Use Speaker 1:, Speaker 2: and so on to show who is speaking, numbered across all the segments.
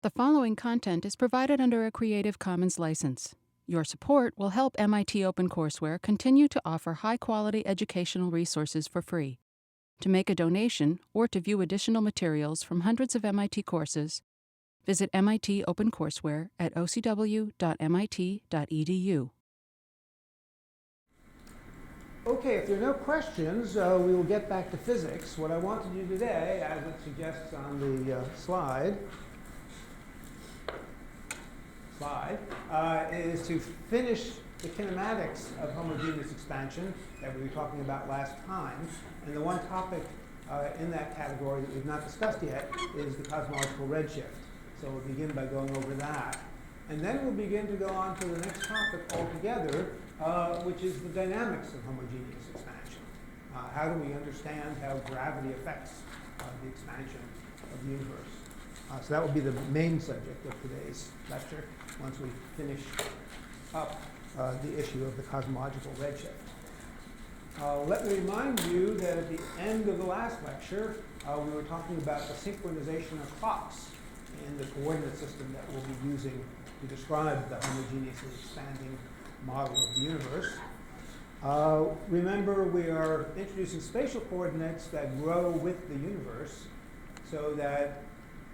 Speaker 1: The following content is provided under a Creative Commons license. Your support will help MIT OpenCourseware continue to offer high-quality educational resources for free. To make a donation or to view additional materials from hundreds of MIT courses, visit MIT OpenCourseware at ocw.mit.edu.
Speaker 2: Okay, if there are no questions, we will get back to physics. What I want to do today, as it suggests on the slide, is to finish the kinematics of homogeneous expansion that we were talking about last time. And the one topic in that category that we've not discussed yet is the cosmological redshift. So we'll begin by going over that. And then we'll begin to go on to the next topic altogether, which is the dynamics of homogeneous expansion. How do we understand how gravity affects the expansion of the universe? So that will be the main subject of today's lecture once we finish up the issue of the cosmological redshift. Let me remind you that at the end of the last lecture, we were talking about the synchronization of clocks in the coordinate system that we'll be using to describe the homogeneously expanding model of the universe. Remember, we are introducing spatial coordinates that grow with the universe, so that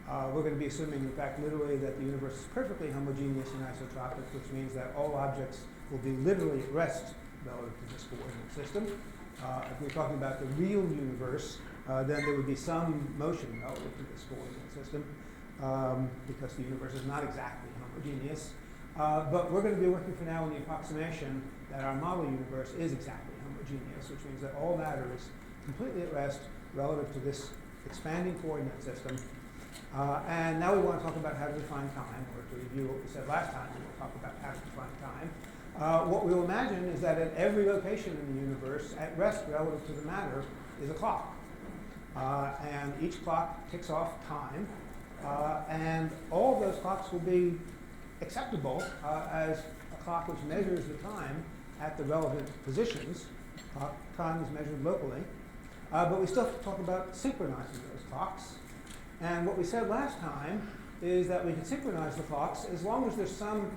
Speaker 2: we're going to be assuming, in fact, literally that the universe is perfectly homogeneous and isotropic, which means that all objects will be literally at rest relative to this coordinate system. If we're talking about the real universe, then there would be some motion relative to this coordinate system, because the universe is not exactly homogeneous. But we're going to be working for now on the approximation that our model universe is exactly homogeneous, which means that all matter is completely at rest relative to this expanding coordinate system. And now we want to talk about how to define time, or to review what we said last time, we will talk about how to define time. What we'll imagine is that at every location in the universe, at rest relative to the matter, is a clock. And each clock ticks off time. And all of those clocks will be acceptable as a clock which measures the time at the relevant positions. Time is measured locally. But we still have to talk about synchronizing those clocks. And what we said last time is that we can synchronize the clocks as long as there's some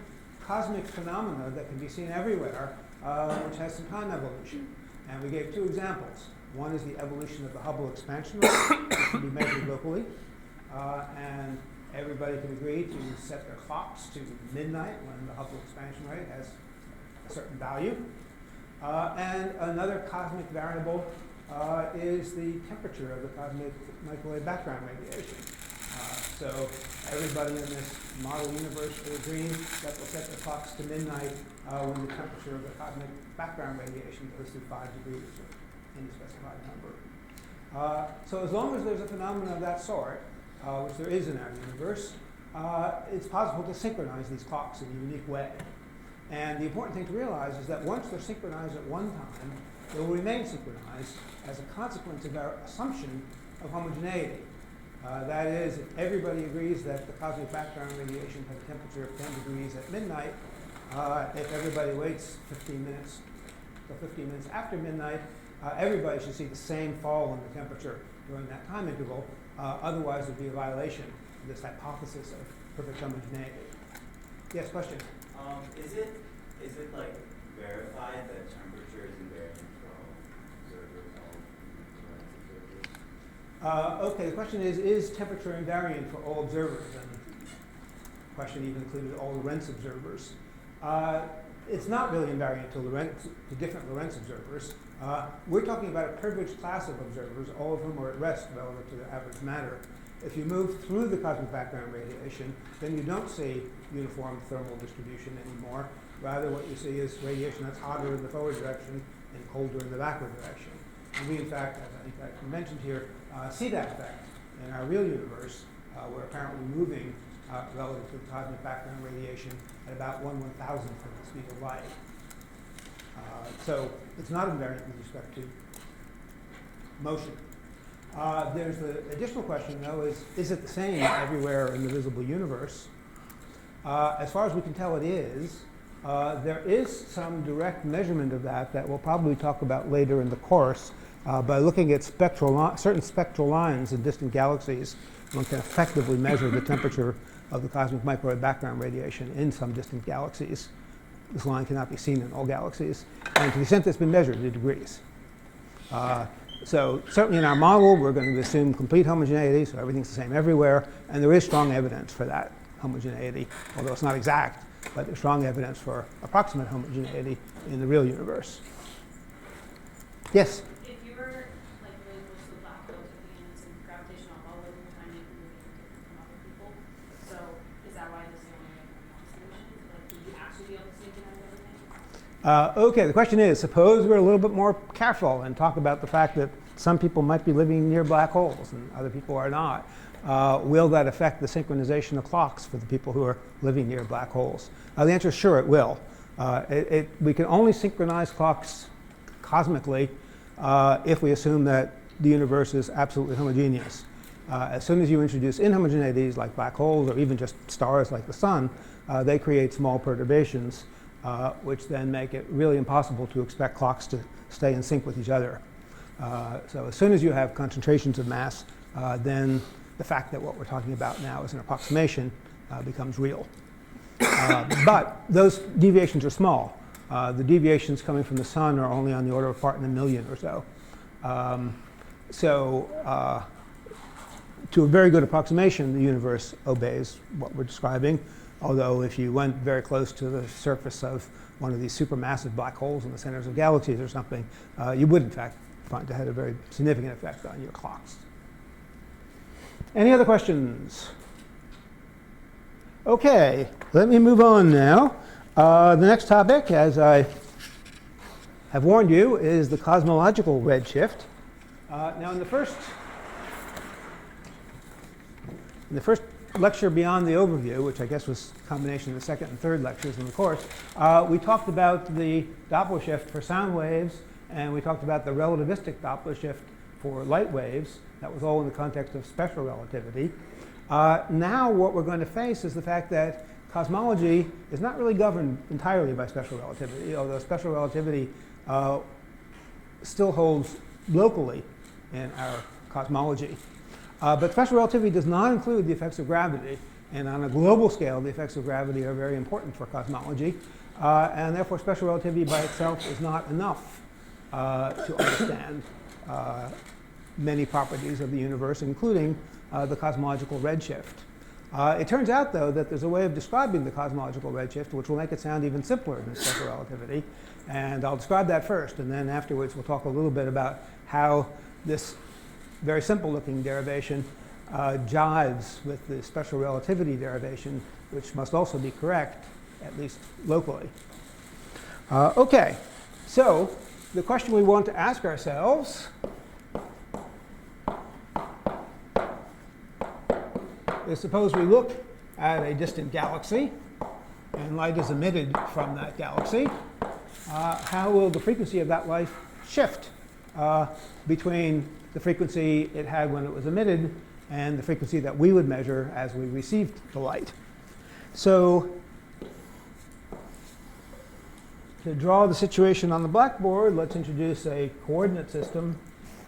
Speaker 2: cosmic phenomena that can be seen everywhere, which has some time evolution. And we gave two examples. One is the evolution of the Hubble expansion rate, which can be measured locally. And everybody can agree to set their clocks to midnight when the Hubble expansion rate has a certain value. And another cosmic variable is the temperature of the cosmic microwave background radiation. So everybody in this model universe will agree that they'll set their clocks to midnight when the temperature of the cosmic background radiation goes to 5 degrees or any specified number. So as long as there's a phenomenon of that sort, which there is in our universe, it's possible to synchronize these clocks in a unique way. And the important thing to realize is that once they're synchronized at one time, they will remain synchronized as a consequence of our assumption of homogeneity. That is, if everybody agrees that the cosmic background radiation has a temperature of 10 degrees at midnight, if everybody waits 15 minutes till 15 minutes after midnight, everybody should see the same fall in the temperature during that time interval. Otherwise, it would be a violation of this hypothesis of perfect homogeneity. Yes, question?
Speaker 3: Is it like verified that temperature is invariant for all observers, all observers?
Speaker 2: Okay, the question is temperature invariant for all observers? And the question even included all Lorentz observers. It's not really invariant to different Lorentz observers. We're talking about a privileged class of observers, all of whom are at rest relative to the average matter. If you move through the cosmic background radiation, then you don't see uniform thermal distribution anymore. Rather, what you see is radiation that's hotter in the forward direction and colder in the backward direction. And we, in fact, as I think I mentioned here, see that effect in our real universe. We're apparently moving relative to the cosmic background radiation at about 1/1000th of the speed of light. So it's not invariant with respect to motion. There's the additional question, though, is it the same everywhere in the visible universe? As far as we can tell, it is. There is some direct measurement of that we'll probably talk about later in the course. By looking at certain spectral lines in distant galaxies, one can effectively measure the temperature of the cosmic microwave background radiation in some distant galaxies. This line cannot be seen in all galaxies. And to the extent that's been measured in degrees. So certainly in our model, we're going to assume complete homogeneity, so everything's the same everywhere. And there is strong evidence for that homogeneity, although it's not exact, but there's strong evidence for approximate homogeneity in the real universe. Yes?
Speaker 4: If you were like really close to the black holes at the end, some gravitational bubble in your time, you can really different from other people. So is that why this is the only way to one solution? Like, would you actually be able to synchronize everything?
Speaker 2: OK, the question is, suppose we're a little bit more careful and talk about the fact that some people might be living near black holes and other people are not. Will that affect the synchronization of clocks for the people who are living near black holes? The answer is sure, it will. We can only synchronize clocks cosmically if we assume that the universe is absolutely homogeneous. As soon as you introduce inhomogeneities like black holes or even just stars like the sun, they create small perturbations, which then make it really impossible to expect clocks to stay in sync with each other. So as soon as you have concentrations of mass, then the fact that what we're talking about now is an approximation becomes real. But those deviations are small. The deviations coming from the sun are only on the order of part in a million or so. To a very good approximation, the universe obeys what we're describing. Although if you went very close to the surface of one of these supermassive black holes in the centers of galaxies or something, you would in fact find it had a very significant effect on your clocks. Any other questions? OK, let me move on now. The next topic, as I have warned you, is the cosmological redshift. Now, in the first lecture beyond the overview, which I guess was a combination of the second and third lectures in the course, we talked about the Doppler shift for sound waves, and we talked about the relativistic Doppler shift for light waves. That was all in the context of special relativity. Now what we're going to face is the fact that cosmology is not really governed entirely by special relativity, although special relativity still holds locally in our cosmology. But special relativity does not include the effects of gravity. And on a global scale, the effects of gravity are very important for cosmology. And therefore, special relativity by itself is not enough to understand many properties of the universe, including the cosmological redshift. It turns out, though, that there's a way of describing the cosmological redshift which will make it sound even simpler than special relativity. And I'll describe that first, and then afterwards we'll talk a little bit about how this very simple-looking derivation jives with the special relativity derivation, which must also be correct, at least locally. OK, so the question we want to ask ourselves is, suppose we look at a distant galaxy, and light is emitted from that galaxy. How will the frequency of that light shift between the frequency it had when it was emitted and the frequency that we would measure as we received the light? So to draw the situation on the blackboard, let's introduce a coordinate system,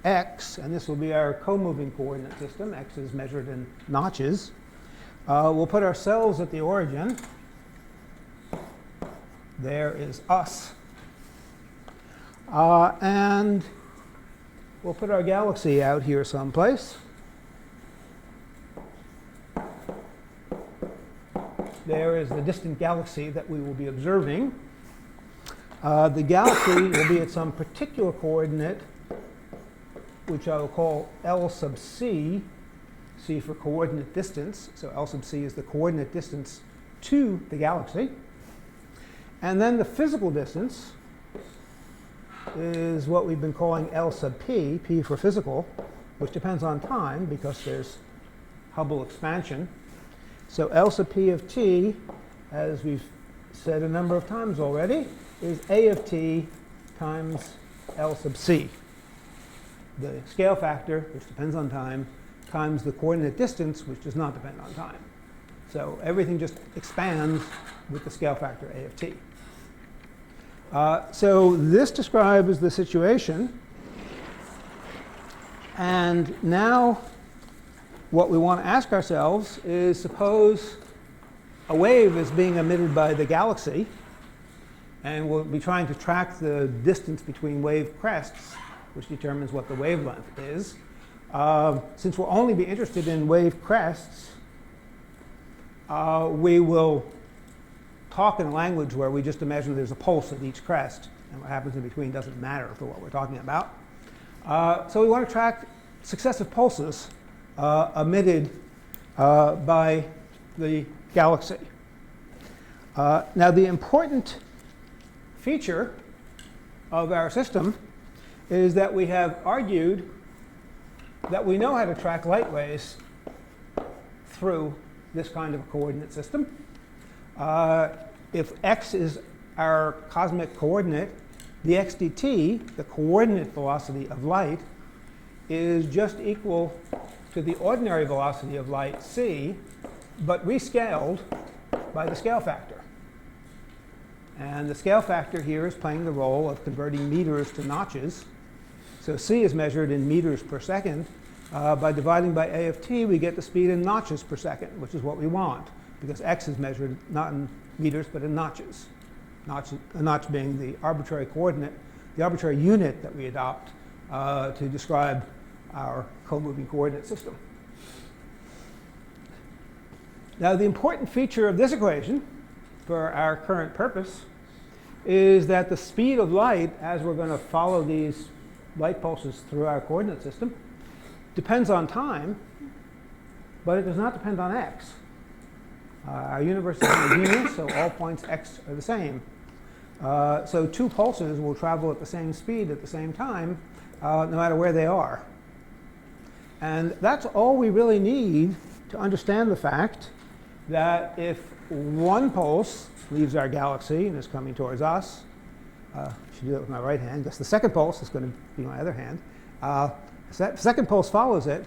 Speaker 2: x, and this will be our co-moving coordinate system. X is measured in notches. We'll put ourselves at the origin. There is us. And we'll put our galaxy out here someplace. There is the distant galaxy that we will be observing. The galaxy will be at some particular coordinate, which I will call L sub c, c for coordinate distance. So L sub c is the coordinate distance to the galaxy. And then the physical distance is what we've been calling L sub p, p for physical, which depends on time because there's Hubble expansion. So L sub p of t, as we've said a number of times already, is a of t times L sub c. The scale factor, which depends on time, times the coordinate distance, which does not depend on time. So everything just expands with the scale factor a of t. So this describes the situation. And now what we want to ask ourselves is, suppose a wave is being emitted by the galaxy, and we'll be trying to track the distance between wave crests, which determines what the wavelength is. Since we'll only be interested in wave crests, we will talk in a language where we just imagine there's a pulse at each crest, and what happens in between doesn't matter for what we're talking about. So we want to track successive pulses emitted by the galaxy. Now, the important feature of our system is that we have argued that we know how to track light waves through this kind of a coordinate system. If x is our cosmic coordinate, the x dt, the coordinate velocity of light, is just equal to the ordinary velocity of light, c, but rescaled by the scale factor. And the scale factor here is playing the role of converting meters to notches. So c is measured in meters per second. By dividing by a of t, we get the speed in notches per second, which is what we want, because x is measured not in meters, but in notches. A notch being the arbitrary coordinate, the arbitrary unit that we adopt to describe our co-moving coordinate system. Now, the important feature of this equation for our current purpose is that the speed of light, as we're going to follow these light pulses through our coordinate system, depends on time, but it does not depend on x. Our universe is homogeneous, so all points x are the same. So two pulses will travel at the same speed at the same time, no matter where they are. And that's all we really need to understand the fact that if one pulse leaves our galaxy and is coming towards us, I should do that with my right hand, because the second pulse is going to be my other hand. The second pulse follows it.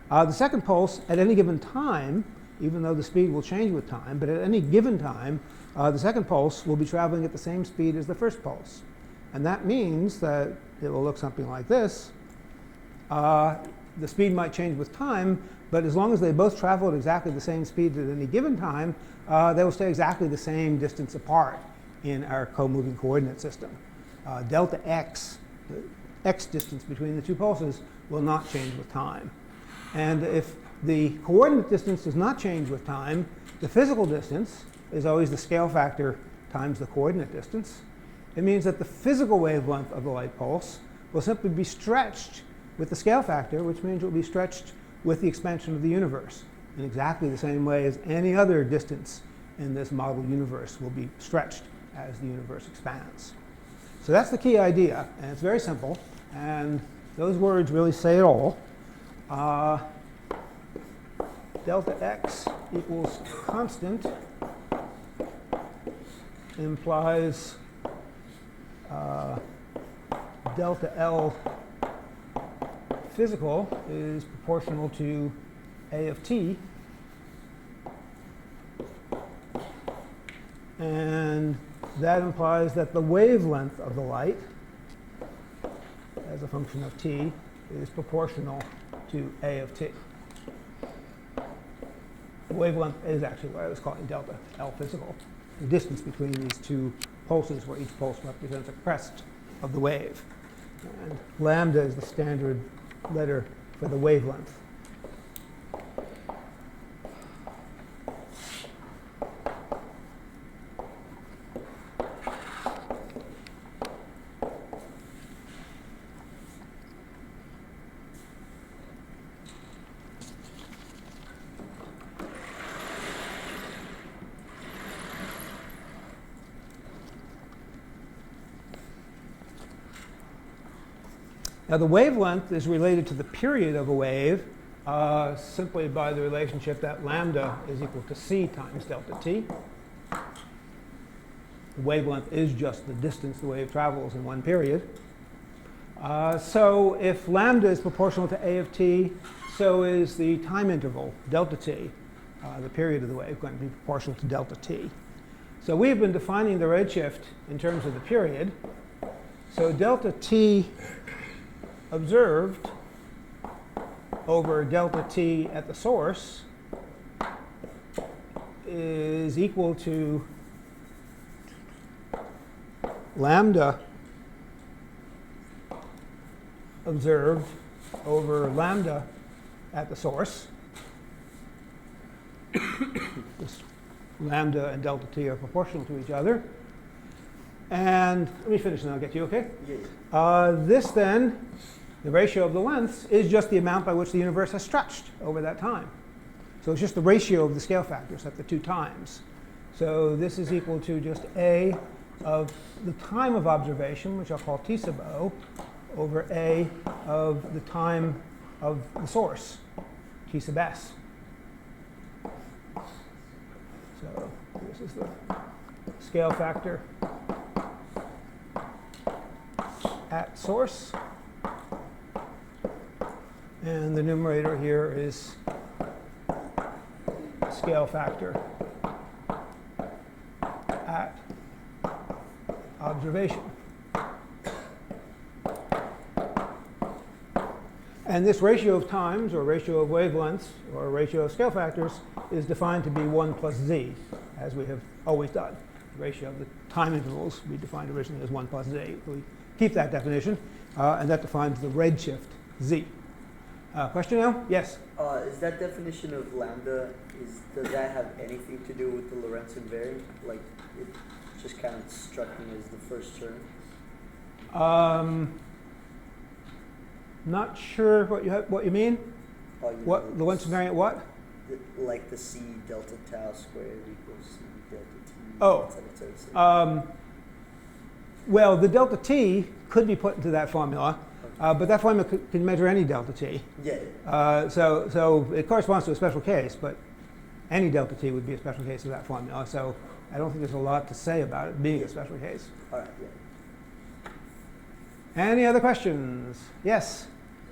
Speaker 2: The second pulse, at any given time, even though the speed will change with time, but at any given time, the second pulse will be traveling at the same speed as the first pulse. And that means that it will look something like this. The speed might change with time, but as long as they both travel at exactly the same speed at any given time, they will stay exactly the same distance apart in our co-moving coordinate system. Delta x, the x distance between the two pulses, will not change with time. And if the coordinate distance does not change with time, the physical distance is always the scale factor times the coordinate distance. It means that the physical wavelength of the light pulse will simply be stretched with the scale factor, which means it will be stretched with the expansion of the universe in exactly the same way as any other distance in this model universe will be stretched as the universe expands. So that's the key idea, and it's very simple, and those words really say it all. Delta x equals constant implies delta L physical is proportional to a of t, and that implies that the wavelength of the light as a function of t is proportional to a of t. The wavelength is actually what I was calling delta L physical, the distance between these two pulses where each pulse represents a crest of the wave. And lambda is the standard letter for the wavelength. Now, the wavelength is related to the period of a wave simply by the relationship that lambda is equal to c times delta t. The wavelength is just the distance the wave travels in one period. So if lambda is proportional to a of t, so is the time interval, delta t, the period of the wave, going to be proportional to delta t. So we've been defining the redshift in terms of the period. So delta t observed over delta t at the source is is equal to lambda observed over lambda at the source. This lambda and delta t are proportional to each other. And let me finish and I'll get to you, okay?
Speaker 5: Yeah.
Speaker 2: This then, the ratio of the lengths, is just the amount by which the universe has stretched over that time. So it's just the ratio of the scale factors at the two times. So this is equal to just A of the time of observation, which I'll call T sub O, over A of the time of the source, T sub S. So this is the scale factor at source. And the numerator here is scale factor at observation. And this ratio of times, or ratio of wavelengths, or ratio of scale factors is defined to be 1 plus z, as we have always done. The ratio of the time intervals we defined originally as 1 plus z. We keep that definition, and that defines the redshift z. Question now? Yes?
Speaker 5: Is that definition of lambda, does that have anything to do with the Lorentz invariant? Like, it just kind of struck me as the first term.
Speaker 2: Not sure what you mean.
Speaker 5: Oh, you
Speaker 2: What
Speaker 5: know,
Speaker 2: Lorentz invariant? What?
Speaker 5: Like the c delta tau squared equals c delta t.
Speaker 2: Oh.
Speaker 5: et cetera, et cetera, et cetera.
Speaker 2: Well, the delta t could be put into that formula, but that formula can measure any delta t.
Speaker 5: Yeah.
Speaker 2: So it corresponds to a special case, but any delta t would be a special case of that formula. So I don't think there's a lot to say about it being a special case.
Speaker 5: All right. Yeah.
Speaker 2: Any other questions? Yes?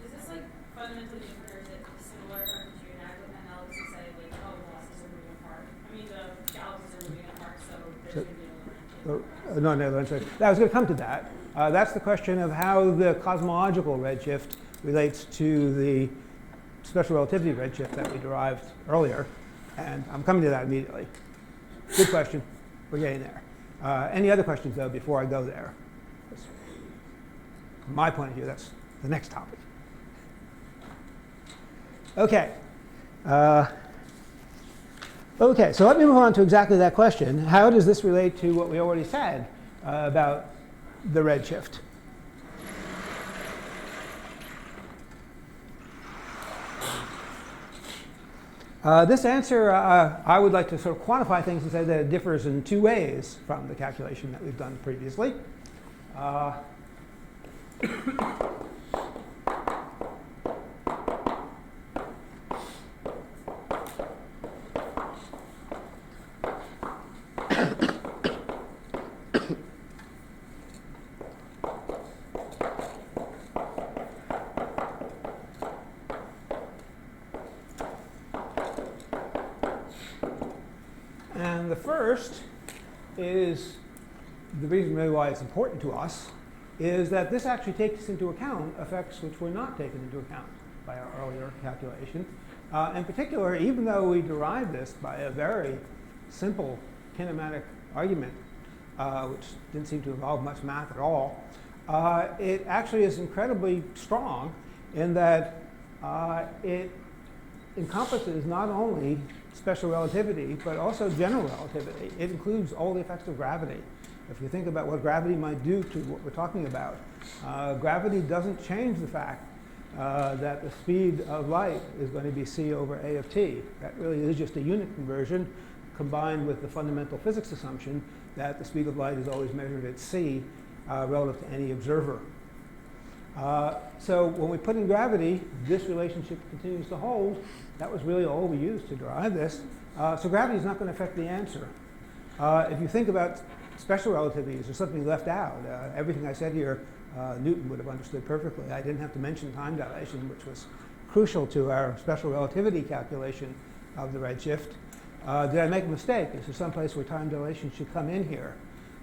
Speaker 4: Is this like fundamentally different, or is it similar, or could you enact with analysis and say like, oh, the galaxies are moving apart? I mean, the galaxies are moving apart, so there's going to be a Lorentz.
Speaker 2: I was going to come to that. That's the question of how the cosmological redshift relates to the special relativity redshift that we derived earlier. And I'm coming to that immediately. Good question. We're getting there. Any other questions, though, before I go there? From my point of view, that's the next topic. Okay. Okay, so let me move on to exactly that question. How does this relate to what we already said about the redshift? This answer, I would like to sort of quantify things and say that it differs in two ways from the calculation that we've done previously. And the first is the reason really why it's important to us is that this actually takes into account effects which were not taken into account by our earlier calculation. In particular, even though we derived this by a very simple kinematic argument, which didn't seem to involve much math at all, it actually is incredibly strong in that it encompasses not only special relativity, but also general relativity. It includes all the effects of gravity. If you think about what gravity might do to what we're talking about, gravity doesn't change the fact that the speed of light is going to be c over a of t. That really is just a unit conversion combined with the fundamental physics assumption that the speed of light is always measured at c relative to any observer. So when we put in gravity, this relationship continues to hold. That was really all we used to derive this. So gravity is not going to affect the answer. If you think about special relativity, is there something left out? Everything I said here, Newton would have understood perfectly. I didn't have to mention time dilation, which was crucial to our special relativity calculation of the redshift. Did I make a mistake? Is there some place where time dilation should come in here?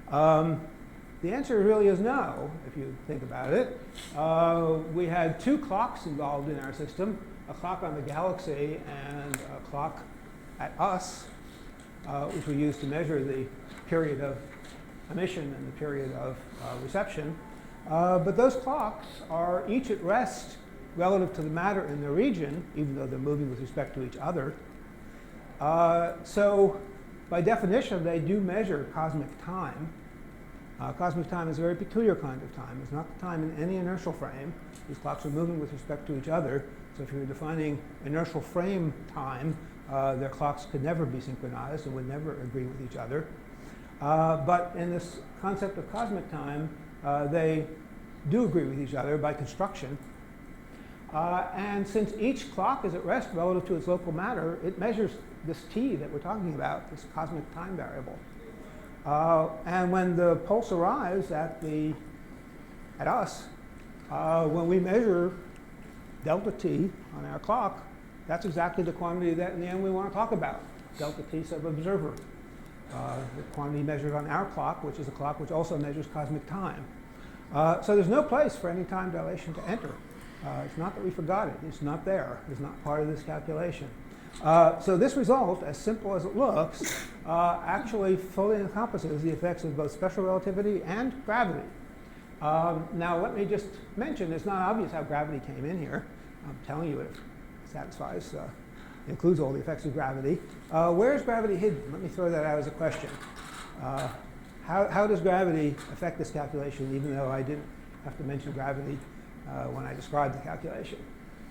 Speaker 2: The answer really is no, if you think about it. We had two clocks involved in our system, a clock on the galaxy and a clock at us. which we use to measure the period of emission and the period of reception. But those clocks are each at rest relative to the matter in the region, even though they're moving with respect to each other. So by definition, they do measure cosmic time. Cosmic time is a very peculiar kind of time. It's not the time in any inertial frame. These clocks are moving with respect to each other. So if you're defining inertial frame time, their clocks could never be synchronized and would never agree with each other. But in this concept of cosmic time, they do agree with each other by construction. And since each clock is at rest relative to its local matter, it measures this t that we're talking about, this cosmic time variable. And when the pulse arrives at us, when we measure delta t on our clock, that's exactly the quantity that in the end we want to talk about, delta t sub observer. The quantity measured on our clock, which is a clock which also measures cosmic time. So there's no place for any time dilation to enter. It's not that we forgot it. It's not there. It's not part of this calculation. So this result, as simple as it looks, actually fully encompasses the effects of both special relativity and gravity. Now let me just mention, it's not obvious how gravity came in here. I'm telling you it satisfies, includes all the effects of gravity. Where is gravity hidden? Let me throw that out as a question. How does gravity affect this calculation, even though I didn't have to mention gravity when I described the calculation?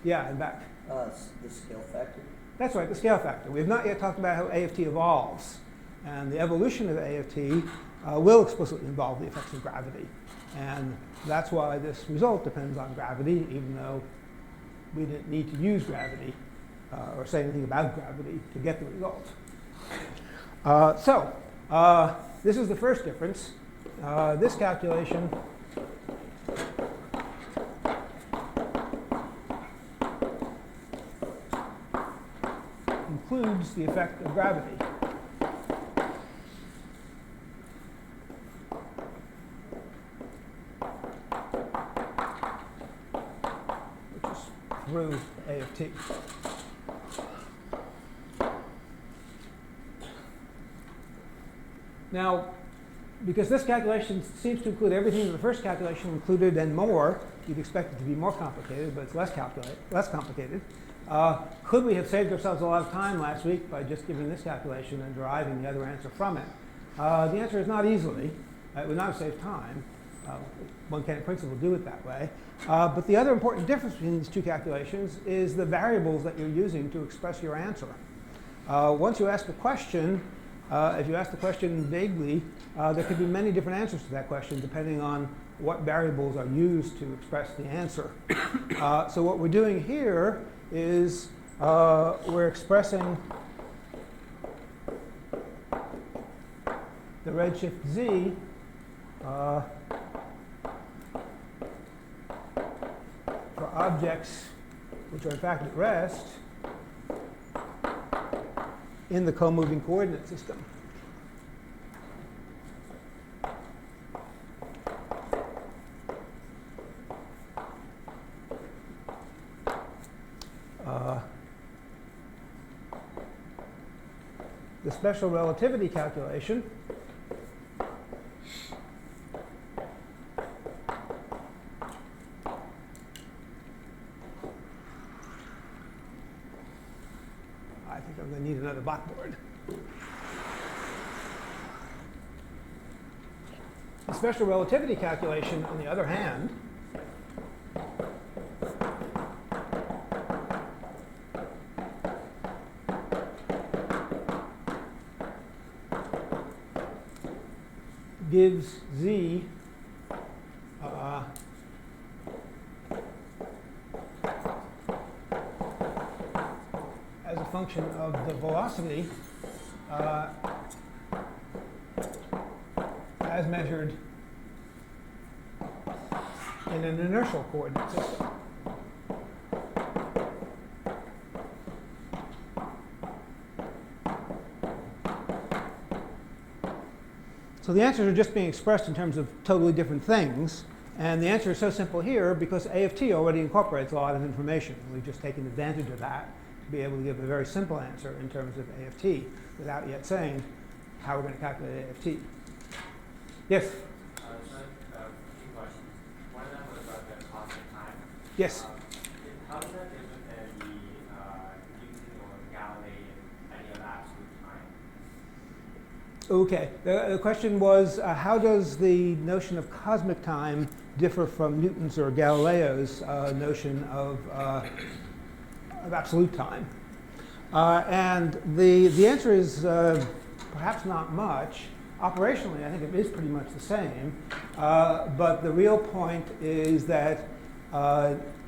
Speaker 2: Yeah, and back.
Speaker 5: The scale factor.
Speaker 2: That's right, the scale factor. We have not yet talked about how A of t evolves. And the evolution of A of t will explicitly involve the effects of gravity. And that's why this result depends on gravity, even though we didn't need to use gravity or say anything about gravity to get the result. This is the first difference. This calculation includes the effect of gravity. Which is through A of t. Now, because this calculation seems to include everything that the first calculation included and more, you'd expect it to be more complicated, but it's less complicated. Could we have saved ourselves a lot of time last week by just giving this calculation and deriving the other answer from it? The answer is not easily. It would not have saved time. One can in principle do it that way. But the other important difference between these two calculations is the variables that you're using to express your answer. Once you ask a question, if you ask the question vaguely, there could be many different answers to that question depending on what variables are used to express the answer. So what we're doing here is we're expressing the redshift z for objects which are in fact at rest in the co-moving coordinate system. The special relativity calculation I think I'm going to need another blackboard. The special relativity calculation, on the other hand, gives z as a function of the velocity as measured in an inertial coordinate system. So the answers are just being expressed in terms of totally different things. And the answer is so simple here because A of t already incorporates a lot of information. We've just taken advantage of that be able to give a very simple answer in terms of AFT without yet saying how we're going to calculate AFT. Yes?
Speaker 6: Few questions. One of them was about the cosmic time.
Speaker 2: Yes?
Speaker 6: How is that different than the Newton or Galilean idea of absolute time?
Speaker 2: Okay. The question was, how does the notion of cosmic time differ from Newton's or Galileo's notion of absolute time? And the answer is perhaps not much. Operationally, I think it is pretty much the same. But the real point is that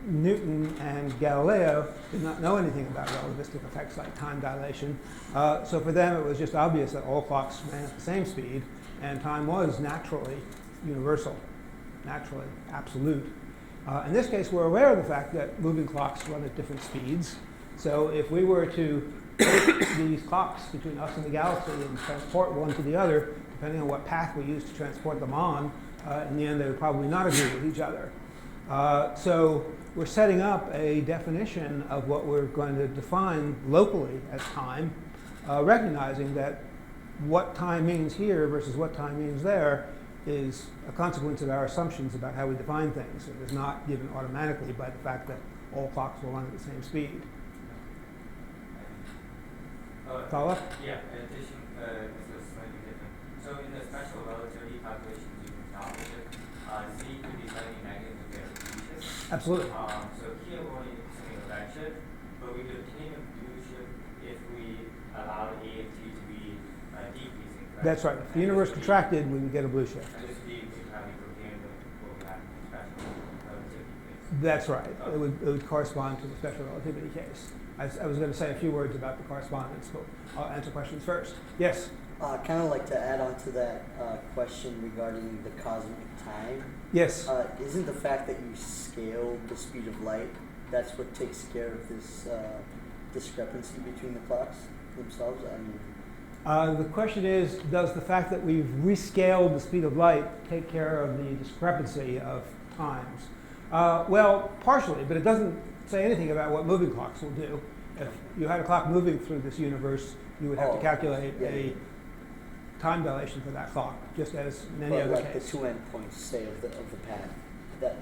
Speaker 2: Newton and Galileo did not know anything about relativistic effects like time dilation. So for them, it was just obvious that all clocks ran at the same speed, and time was naturally universal, naturally absolute. In this case, we're aware of the fact that moving clocks run at different speeds. So if we were to take these clocks between us and the galaxy and transport one to the other, depending on what path we use to transport them on, in the end they would probably not agree with each other. So we're setting up a definition of what we're going to define locally as time, recognizing that what time means here versus what time means there is a consequence of our assumptions about how we define things. It is not given automatically by the fact that all clocks will run at the same speed. Follow up?
Speaker 6: Yeah, in addition, this is slightly different. So in the special relativity calculations using Cosmological Redshift, Z could be slightly negative if we have Blueshift.
Speaker 2: Absolutely.
Speaker 6: So here we're only assuming a redshift, but we could obtain a Blueshift if we allowed AFT to be decreasing. Correct?
Speaker 2: That's right. If the universe contracted, we would get a blue shift.
Speaker 6: And this would be entirely coherent with what we have in the special relativity case.
Speaker 2: That's right. It would correspond to the special relativity case. I was going to say a few words about the correspondence, but I'll answer questions first. Yes?
Speaker 5: Kind of like to add on to that question regarding the cosmic time.
Speaker 2: Yes.
Speaker 5: Isn't the fact that you scale the speed of light, that's what takes care of this discrepancy between the clocks themselves? I mean,
Speaker 2: The question is, does the fact that we've rescaled the speed of light take care of the discrepancy of times? Well, partially, but it doesn't say anything about what moving clocks will do. If you had a clock moving through this universe, you would have to calculate a time dilation for that clock, just as in any other
Speaker 5: like
Speaker 2: case.
Speaker 5: the two endpoints, say, of the path.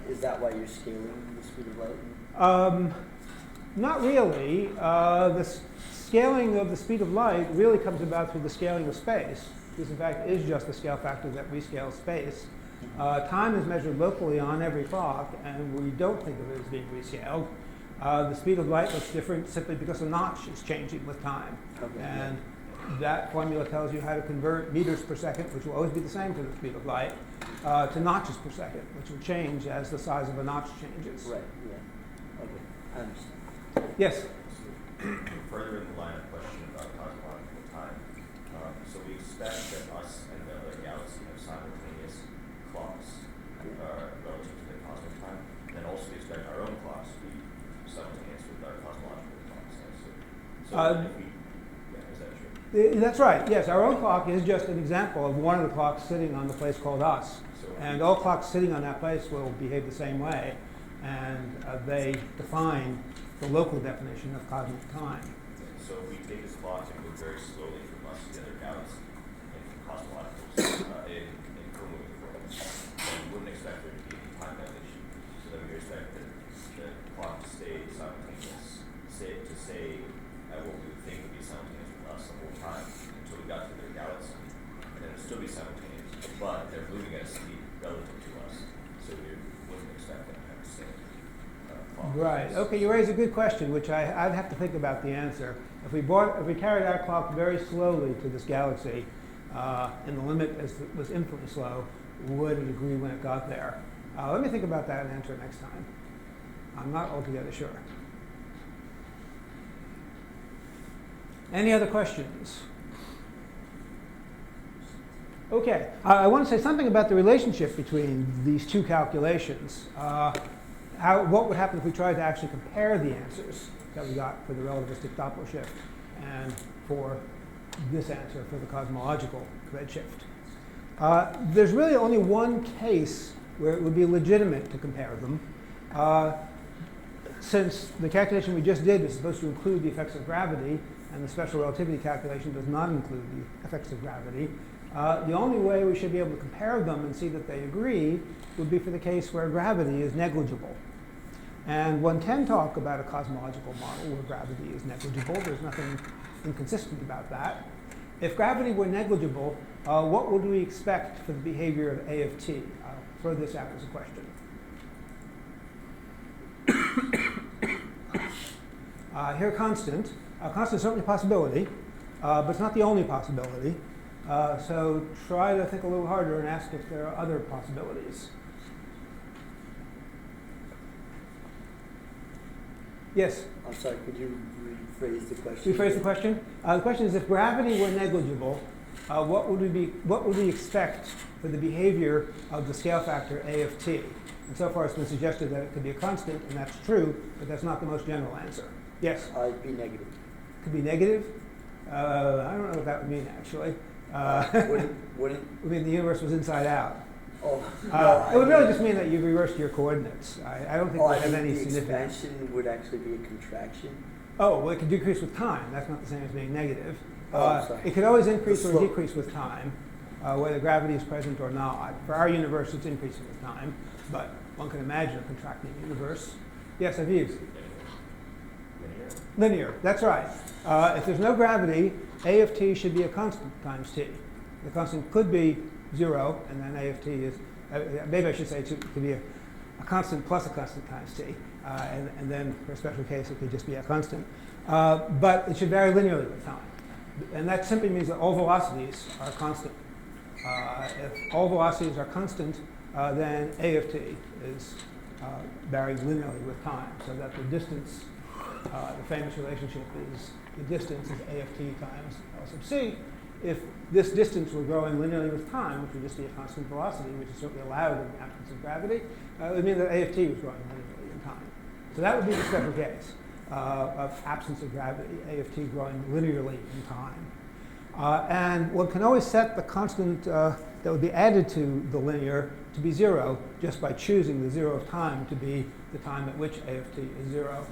Speaker 5: Is that why you're scaling the speed of light?
Speaker 2: Not really. The scaling of the speed of light really comes about through the scaling of space. This, in fact, is just the scale factor that rescales space. Time is measured locally on every clock, and we don't think of it as being rescaled. The speed of light looks different simply because the notch is changing with time.
Speaker 5: Okay.
Speaker 2: And that formula tells you how to convert meters per second, which will always be the same for the speed of light, to notches per second, which will change as the size of a notch changes.
Speaker 5: Right, yeah. Okay, I understand.
Speaker 2: Yes?
Speaker 7: Further in the line of question about cosmological time, so we expect that us and the other galaxy have simultaneous clocks relative to the cosmic time, and also we expect our own clocks to be simultaneous with our cosmological clocks. So if we, is that true?
Speaker 2: That's right. Yes, our own clock is just an example of one of the clocks sitting on the place called us. And all clocks sitting on that place will behave the same way. And they define the local definition of cosmic time.
Speaker 7: So if we take this clock and move very slowly from us to the other galaxy in cosmological, in co-moving form, then we wouldn't expect there to be any time dilation. So then we expect the clock to stay simultaneous, to stay at what we would think would be simultaneous with us the whole time until we got to their galaxy. And then it would still be simultaneous, but they're moving at a speed relative to us. So we wouldn't expect them to have the same clock.
Speaker 2: Right. Okay, you raise a good question, which I'd have to think about the answer. If we carried our clock very slowly to this galaxy, and the limit was infinitely slow, would it agree when it got there? Let me think about that and answer next time. I'm not altogether sure. Any other questions? Okay, I want to say something about the relationship between these two calculations. What would happen if we tried to actually compare the answers that we got for the relativistic Doppler shift and for this answer for the cosmological redshift? There's really only one case where it would be legitimate to compare them. since the calculation we just did is supposed to include the effects of gravity, and the special relativity calculation does not include the effects of gravity, the only way we should be able to compare them and see that they agree would be for the case where gravity is negligible. And one can talk about a cosmological model where gravity is negligible. There's nothing inconsistent about that. If gravity were negligible, what would we expect for the behavior of A of t? I'll throw this out as a question. Here, constant. Constant is certainly a possibility, but it's not the only possibility. So try to think a little harder and ask if there are other possibilities. Yes?
Speaker 5: I'm sorry, could you rephrase the question?
Speaker 2: Rephrase the question? The question is, if gravity were negligible, what would we expect for the behavior of the scale factor A of t? And so far it's been suggested that it could be a constant, and that's true, but that's not the most general answer. Yes?
Speaker 5: It'd be negative.
Speaker 2: Could be negative? I don't know what that would mean, actually.
Speaker 5: Wouldn't?
Speaker 2: I mean, the universe was inside out.
Speaker 5: Oh, no,
Speaker 2: It would really just mean that you reversed your coordinates. I don't think
Speaker 5: I
Speaker 2: that has
Speaker 5: think
Speaker 2: any
Speaker 5: the
Speaker 2: significance.
Speaker 5: expansion would actually be a contraction.
Speaker 2: Oh, well, it could decrease with time. That's not the same as being negative.
Speaker 5: I'm sorry.
Speaker 2: It could always increase or
Speaker 5: slope.
Speaker 2: decrease with time, whether gravity is present or not. For our universe, it's increasing with time, but one can imagine a contracting universe. Yes, I've used. Linear, that's right. If there's no gravity, A of t should be a constant times t. The constant could be 0, and then A of t is, maybe I should say it could be a constant plus a constant times t. And then for a special case, it could just be a constant. But it should vary linearly with time. And that simply means that all velocities are constant. If all velocities are constant, then A of t is varying linearly with time, so that the distance, the famous relationship is the distance is A of t times L sub c. If this distance were growing linearly with time, which would just be a constant velocity, which is certainly allowed in the absence of gravity, it would mean that A of t was growing linearly in time. So that would be the special case of absence of gravity, A of t growing linearly in time. And one can always set the constant that would be added to the linear to be 0 just by choosing the 0 of time to be the time at which A of t is 0.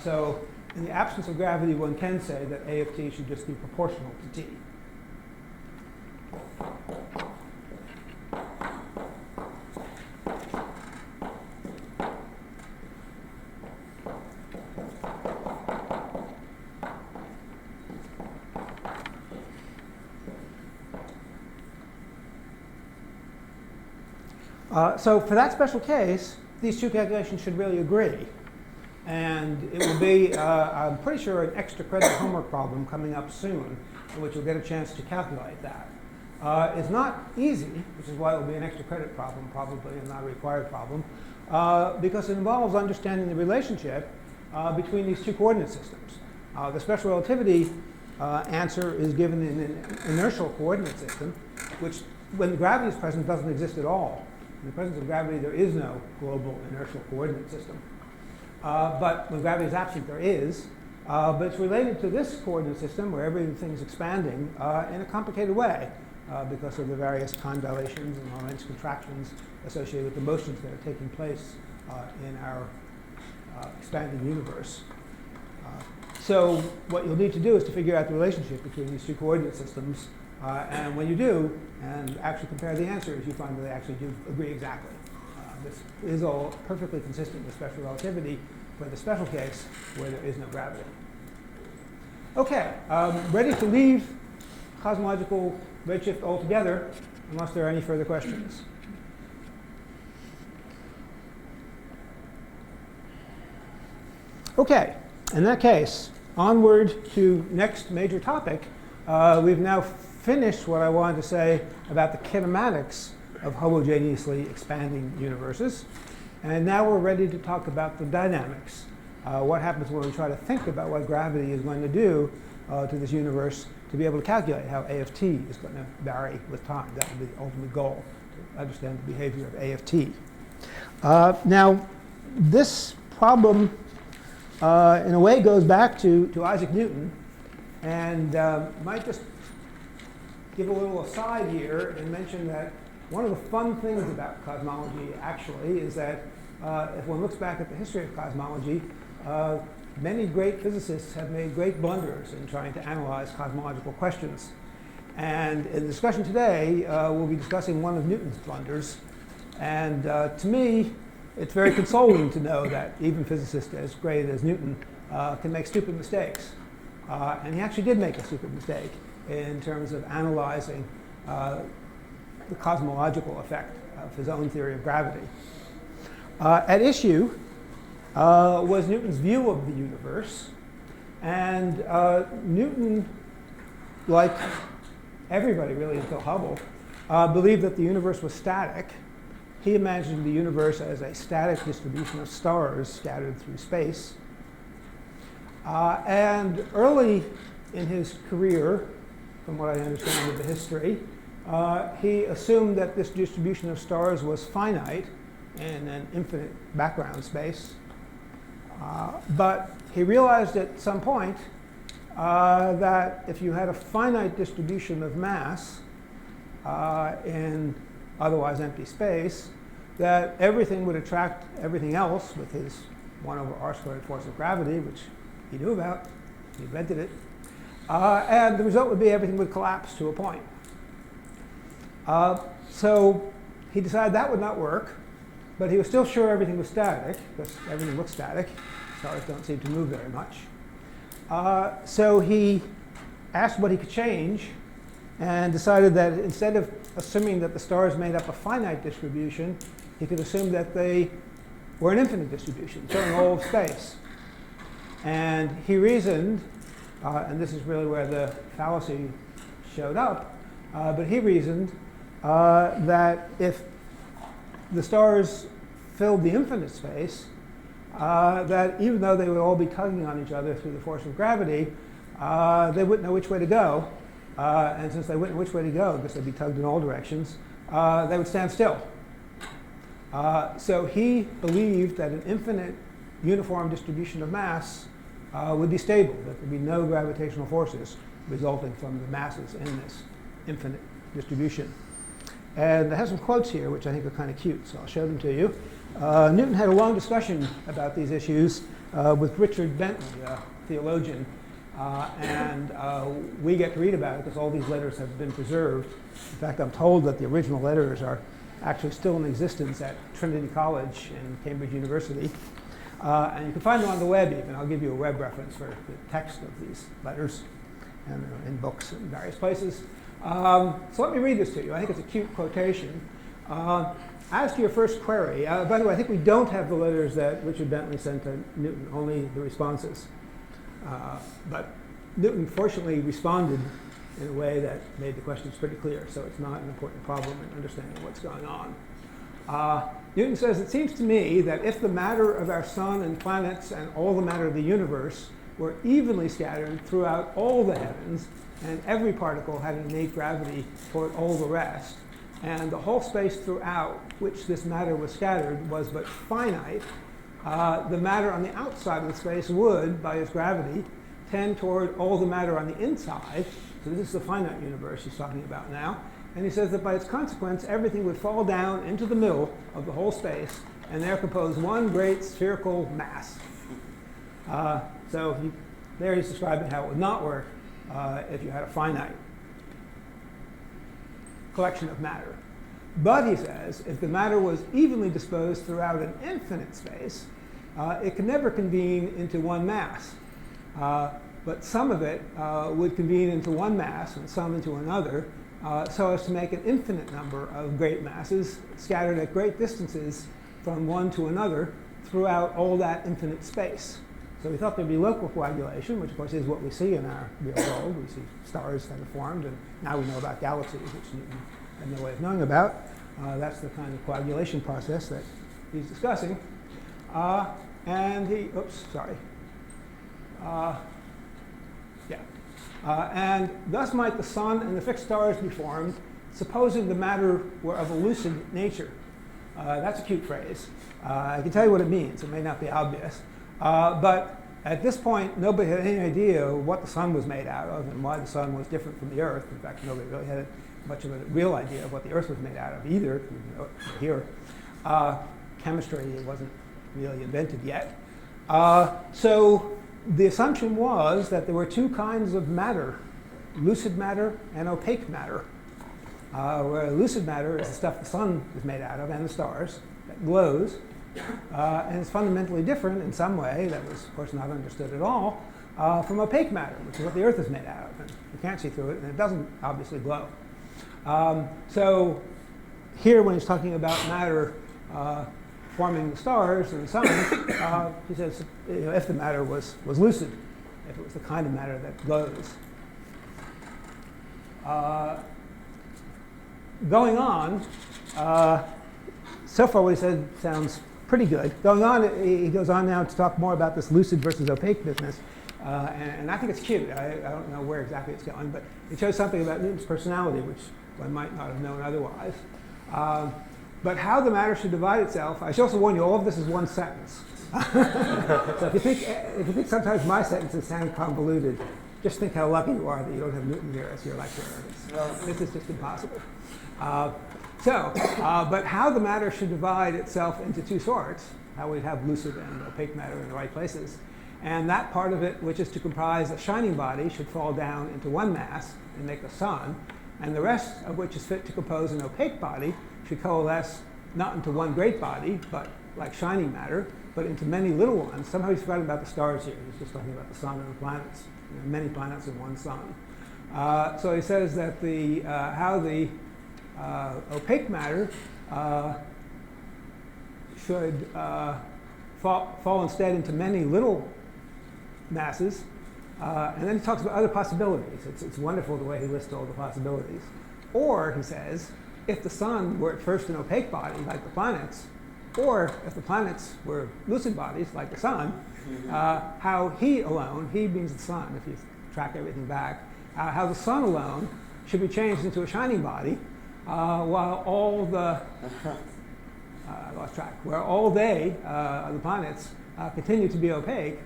Speaker 2: So in the absence of gravity, one can say that A of t should just be proportional to t. So for that special case, these two calculations should really agree. And it will be, I'm pretty sure, an extra credit homework problem coming up soon, in which you'll get a chance to calculate that. It's not easy, which is why it will be an extra credit problem, probably, and not a required problem, because it involves understanding the relationship between these two coordinate systems. The special relativity answer is given in an inertial coordinate system, which, when gravity is present, doesn't exist at all. In the presence of gravity, there is no global inertial coordinate system. But when gravity is absent, there is. But it's related to this coordinate system where everything is expanding in a complicated way because of the various time dilations and Lorentz contractions associated with the motions that are taking place in our expanding universe. So what you'll need to do is to figure out the relationship between these two coordinate systems. And when you do, and actually compare the answers, you find that they actually do agree exactly. This is all perfectly consistent with special relativity for the special case where there is no gravity. OK, ready to leave cosmological redshift altogether, unless there are any further questions. OK, in that case, onward to next major topic. We've now finished what I wanted to say about the kinematics of homogeneously expanding universes. And now we're ready to talk about the dynamics. What happens when we try to think about what gravity is going to do to this universe to be able to calculate how A of t is going to vary with time. That would be the ultimate goal, to understand the behavior of A of t. Now, this problem, in a way, goes back to Isaac Newton. And might just give a little aside here and mention that one of the fun things about cosmology, actually, is that if one looks back at the history of cosmology, many great physicists have made great blunders in trying to analyze cosmological questions. And in the discussion today, we'll be discussing one of Newton's blunders. And to me, it's very consoling to know that even physicists as great as Newton can make stupid mistakes. And he actually did make a stupid mistake in terms of analyzing the cosmological effect of his own theory of gravity. At issue was Newton's view of the universe. And Newton, like everybody really until Hubble, believed that the universe was static. He imagined the universe as a static distribution of stars scattered through space. And early in his career, from what I understand of the history, he assumed that this distribution of stars was finite in an infinite background space. But he realized at some point that if you had a finite distribution of mass in otherwise empty space, that everything would attract everything else with his 1 over r squared force of gravity, which he knew about, he invented it. And the result would be everything would collapse to a point. So he decided that would not work, but he was still sure everything was static, because everything looks static. Stars don't seem to move very much. So he asked what he could change and decided that instead of assuming that the stars made up a finite distribution, he could assume that they were an infinite distribution, filling all of space. And he reasoned, and this is really where the fallacy showed up, but he reasoned that if the stars filled the infinite space, that even though they would all be tugging on each other through the force of gravity, they wouldn't know which way to go. And since they wouldn't know which way to go, because they'd be tugged in all directions, they would stand still. So he believed that an infinite uniform distribution of mass would be stable, that there would be no gravitational forces resulting from the masses in this infinite distribution. And I have some quotes here, which I think are kind of cute, so I'll show them to you. Newton had a long discussion about these issues with Richard Bentley, a theologian, and we get to read about it because all these letters have been preserved. In fact, I'm told that the original letters are actually still in existence at Trinity College in Cambridge University. And you can find them on the web even. I'll give you a web reference for the text of these letters, and they're in books in various places. So let me read this to you. I think it's a cute quotation. As to your first query, by the way, I think we don't have the letters that Richard Bentley sent to Newton, only the responses. But Newton fortunately responded in a way that made the questions pretty clear, so it's not an important problem in understanding what's going on. Newton says, it seems to me that if the matter of our sun and planets and all the matter of the universe were evenly scattered throughout all the heavens, and every particle had an innate gravity toward all the rest, and the whole space throughout which this matter was scattered was but finite, the matter on the outside of the space would, by its gravity, tend toward all the matter on the inside. So this is the finite universe he's talking about now. And he says that by its consequence, everything would fall down into the middle of the whole space and there compose one great spherical mass. There he's describing how it would not work if you had a finite collection of matter. But he says, if the matter was evenly disposed throughout an infinite space, it could never convene into one mass. But some of it would convene into one mass and some into another, so as to make an infinite number of great masses scattered at great distances from one to another throughout all that infinite space. So we thought there'd be local coagulation, which of course is what we see in our real world. We see stars that are formed, and now we know about galaxies, which Newton had no way of knowing about. That's the kind of coagulation process that he's discussing. And thus might the sun and the fixed stars be formed, supposing the matter were of a lucid nature. That's a cute phrase. I can tell you what it means. It may not be obvious. But at this point, nobody had any idea what the sun was made out of and why the sun was different from the Earth. In fact, nobody really had much of a real idea of what the Earth was made out of either. Here. chemistry. It wasn't really invented yet. So the assumption was that there were two kinds of matter, lucid matter and opaque matter. Where lucid matter is the stuff the sun is made out of and the stars that glows. And it's fundamentally different in some way, that was, of course, not understood at all, from opaque matter, which is what the Earth is made out of. And you can't see through it, and it doesn't obviously glow. So here, when he's talking about matter forming the stars and the sun, he says, if the matter was lucid, if it was the kind of matter that glows. Going on, so far what he said sounds pretty good. Going on, he goes on now to talk more about this lucid versus opaque business. And I think it's cute. I don't know where exactly it's going, but it shows something about Newton's personality, which one might not have known otherwise. But how the matter should divide itself, I should also warn you, all of this is one sentence. So if you think sometimes my sentences sound convoluted, just think how lucky you are that you don't have Newton here as your lecturer. This is just impossible. But how the matter should divide itself into two sorts, how we'd have lucid and opaque matter in the right places, and that part of it which is to comprise a shining body should fall down into one mass and make the sun, and the rest of which is fit to compose an opaque body should coalesce not into one great body, but like shining matter, but into many little ones. Somehow he's forgotten about the stars here. He's just talking about the sun and the planets. Many planets in one sun. So he says that how the opaque matter should fall instead into many little masses. And then he talks about other possibilities. It's wonderful the way he lists all the possibilities. Or, he says, if the sun were at first an opaque body like the planets, or if the planets were lucid bodies like the sun, how he alone, he means the sun if you track everything back, how the sun alone should be changed into a shining body while all the, I lost track, where all they, the planets, continue to be opaque,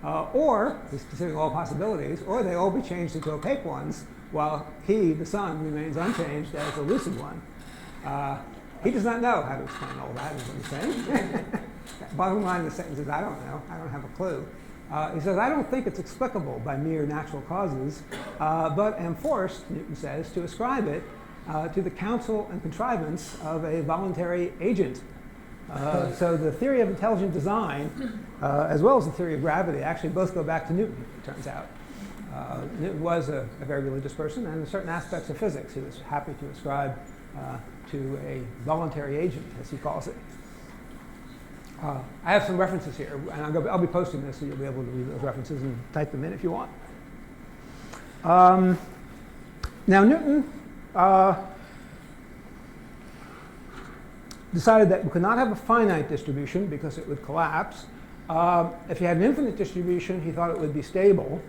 Speaker 2: or, he's considering all possibilities, or they all be changed into opaque ones while he, the sun, remains unchanged as a lucid one. He does not know how to explain all that, is what he's saying. Bottom line of the sentence is, I don't know. I don't have a clue. He says, I don't think it's explicable by mere natural causes, but am forced, Newton says, to ascribe it to the counsel and contrivance of a voluntary agent. So the theory of intelligent design, as well as the theory of gravity, actually both go back to Newton, it turns out. Newton was a very religious person, and in certain aspects of physics he was happy to ascribe to a voluntary agent, as he calls it. I have some references here, and I'll be posting this so you'll be able to read those references and type them in if you want. Now Newton decided that we could not have a finite distribution because it would collapse. If you had an infinite distribution, he thought it would be stable.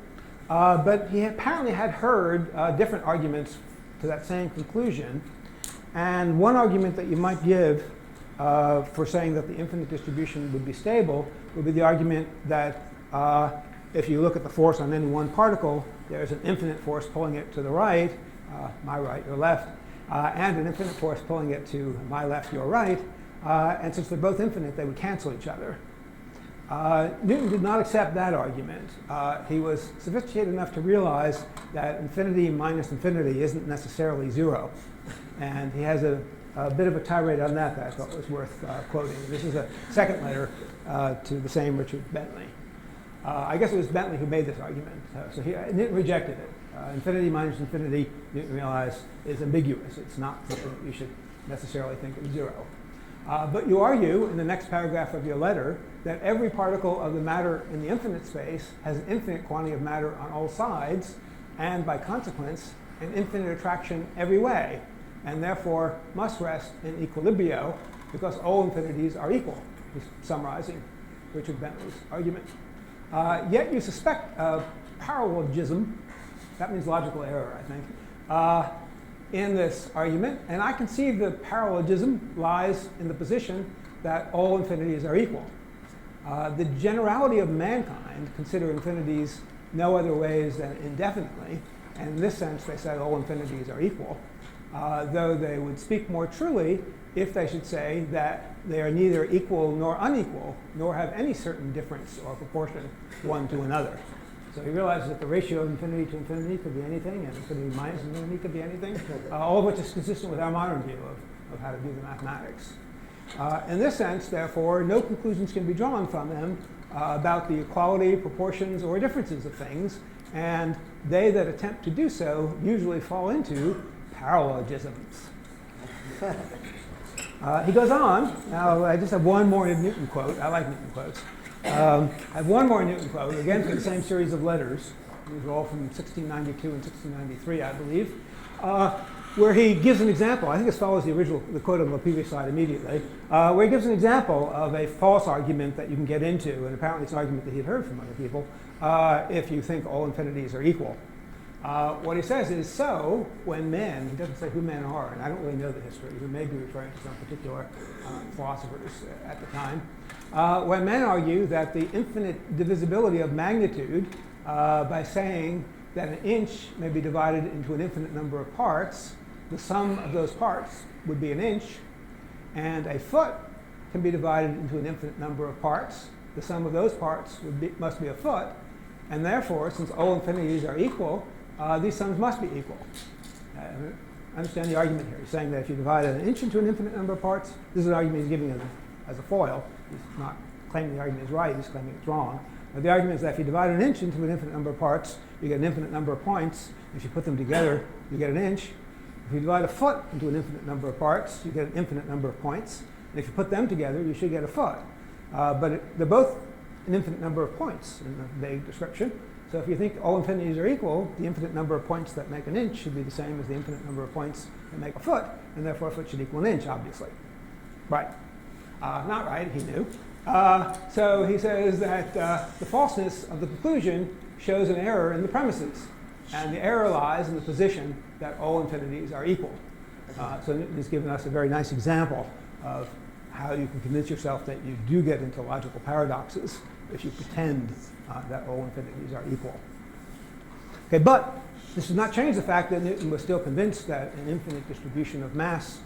Speaker 2: But he apparently had heard different arguments to that same conclusion. And one argument that you might give for saying that the infinite distribution would be stable would be the argument that if you look at the force on any one particle, there's an infinite force pulling it to the right, my right, your left, and an infinite force pulling it to my left, your right. And since they're both infinite, they would cancel each other. Newton did not accept that argument. He was sophisticated enough to realize that infinity minus infinity isn't necessarily zero. And he has a bit of a tirade on that I thought was worth quoting. This is a second letter to the same Richard Bentley. I guess it was Bentley who made this argument. So Newton rejected it. Infinity minus infinity, Newton realized, is ambiguous. It's not something that you should necessarily think of zero. But you argue in the next paragraph of your letter that every particle of the matter in the infinite space has an infinite quantity of matter on all sides, and by consequence, an infinite attraction every way, and therefore must rest in equilibrio because all infinities are equal. He's summarizing Richard Bentley's argument. Yet you suspect a paralogism, that means logical error, I think, in this argument, and I conceive the paralogism lies in the position that all infinities are equal. The generality of mankind consider infinities no other ways than indefinitely, and in this sense they say all infinities are equal. though they would speak more truly if they should say that they are neither equal nor unequal, nor have any certain difference or proportion one to another. So he realizes that the ratio of infinity to infinity could be anything, and infinity minus infinity could be anything, all of which is consistent with our modern view of how to do the mathematics. In this sense, therefore, no conclusions can be drawn from them about the equality, proportions, or differences of things, and they that attempt to do so usually fall into paralogisms. He goes on. Now, I just have one more Newton quote. I like Newton quotes. I have one more Newton quote, again from the same series of letters. These are all from 1692 and 1693, I believe, where he gives an example. I think this follows the quote on the previous slide immediately, where he gives an example of a false argument that you can get into, and apparently it's an argument that he had heard from other people, if you think all infinities are equal. What he says is, so when men, he doesn't say who men are, and I don't really know the history, he may be referring to some particular philosophers at the time, when men argue that the infinite divisibility of magnitude by saying that an inch may be divided into an infinite number of parts, the sum of those parts would be an inch, and a foot can be divided into an infinite number of parts, the sum of those parts must be a foot, and therefore, since all infinities are equal, these sums must be equal. Understand the argument here. He's saying that if you divide an inch into an infinite number of parts, this is an argument he's giving as a foil. He's not claiming the argument is right, he's claiming it's wrong. But the argument is that if you divide an inch into an infinite number of parts, you get an infinite number of points. If you put them together, you get an inch. If you divide a foot into an infinite number of parts, you get an infinite number of points. And if you put them together, you should get a foot. But they're both an infinite number of points in the vague description. So if you think all infinities are equal, the infinite number of points that make an inch should be the same as the infinite number of points that make a foot, and therefore a foot should equal an inch, obviously. Right. Not right, he knew. So he says that the falseness of the conclusion shows an error in the premises, and the error lies in the position that all infinities are equal. So Newton has given us a very nice example of how you can convince yourself that you do get into logical paradoxes if you pretend that all infinities are equal. Okay, but this does not change the fact that Newton was still convinced that an infinite distribution of mass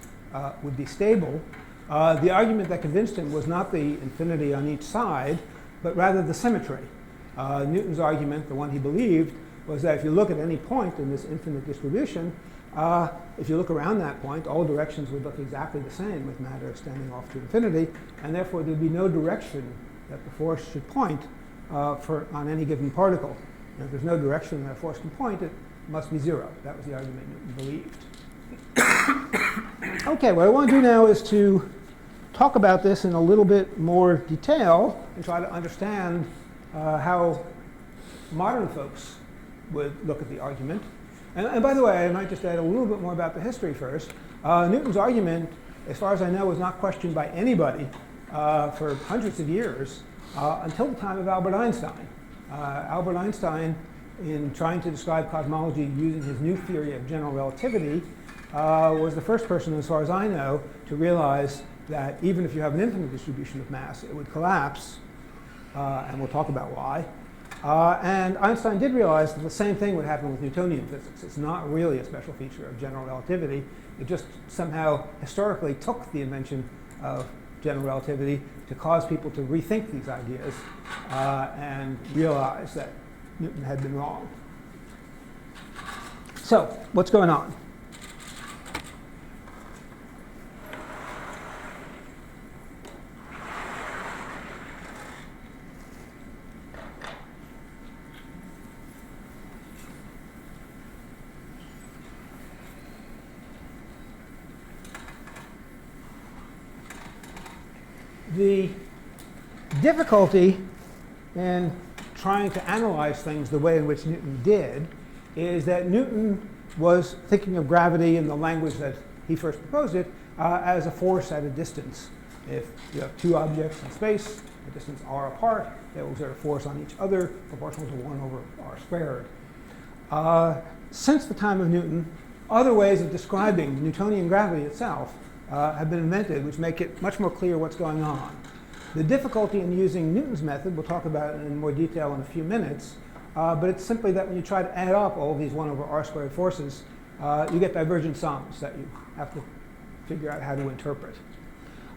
Speaker 2: would be stable. The argument that convinced him was not the infinity on each side, but rather the symmetry. Newton's argument, the one he believed, was that if you look at any point in this infinite distribution, if you look around that point, all directions would look exactly the same with matter extending off to infinity, and therefore there would be no direction that the force should point on any given particle. And if there's no direction that a force can point, it must be zero. That was the argument Newton believed. Okay, what I want to do now is to talk about this in a little bit more detail and try to understand how modern folks would look at the argument. And by the way, I might just add a little bit more about the history first. Newton's argument, as far as I know, was not questioned by anybody for hundreds of years until the time of Albert Einstein. Albert Einstein, in trying to describe cosmology using his new theory of general relativity, was the first person, as far as I know, to realize that even if you have an infinite distribution of mass, it would collapse, and we'll talk about why. And Einstein did realize that the same thing would happen with Newtonian physics. It's not really a special feature of general relativity. It just somehow historically took the invention of general relativity to cause people to rethink these ideas and realize that Newton had been wrong. So, what's going on? The difficulty in trying to analyze things the way in which Newton did is that Newton was thinking of gravity in the language that he first proposed it as a force at a distance. If you have two objects in space, the distance r apart, they will exert a force on each other proportional to 1 over r squared. Since the time of Newton, other ways of describing Newtonian gravity itself have been invented, which make it much more clear what's going on. The difficulty in using Newton's method, we'll talk about it in more detail in a few minutes, but it's simply that when you try to add up all of these 1 over r squared forces, you get divergent sums that you have to figure out how to interpret.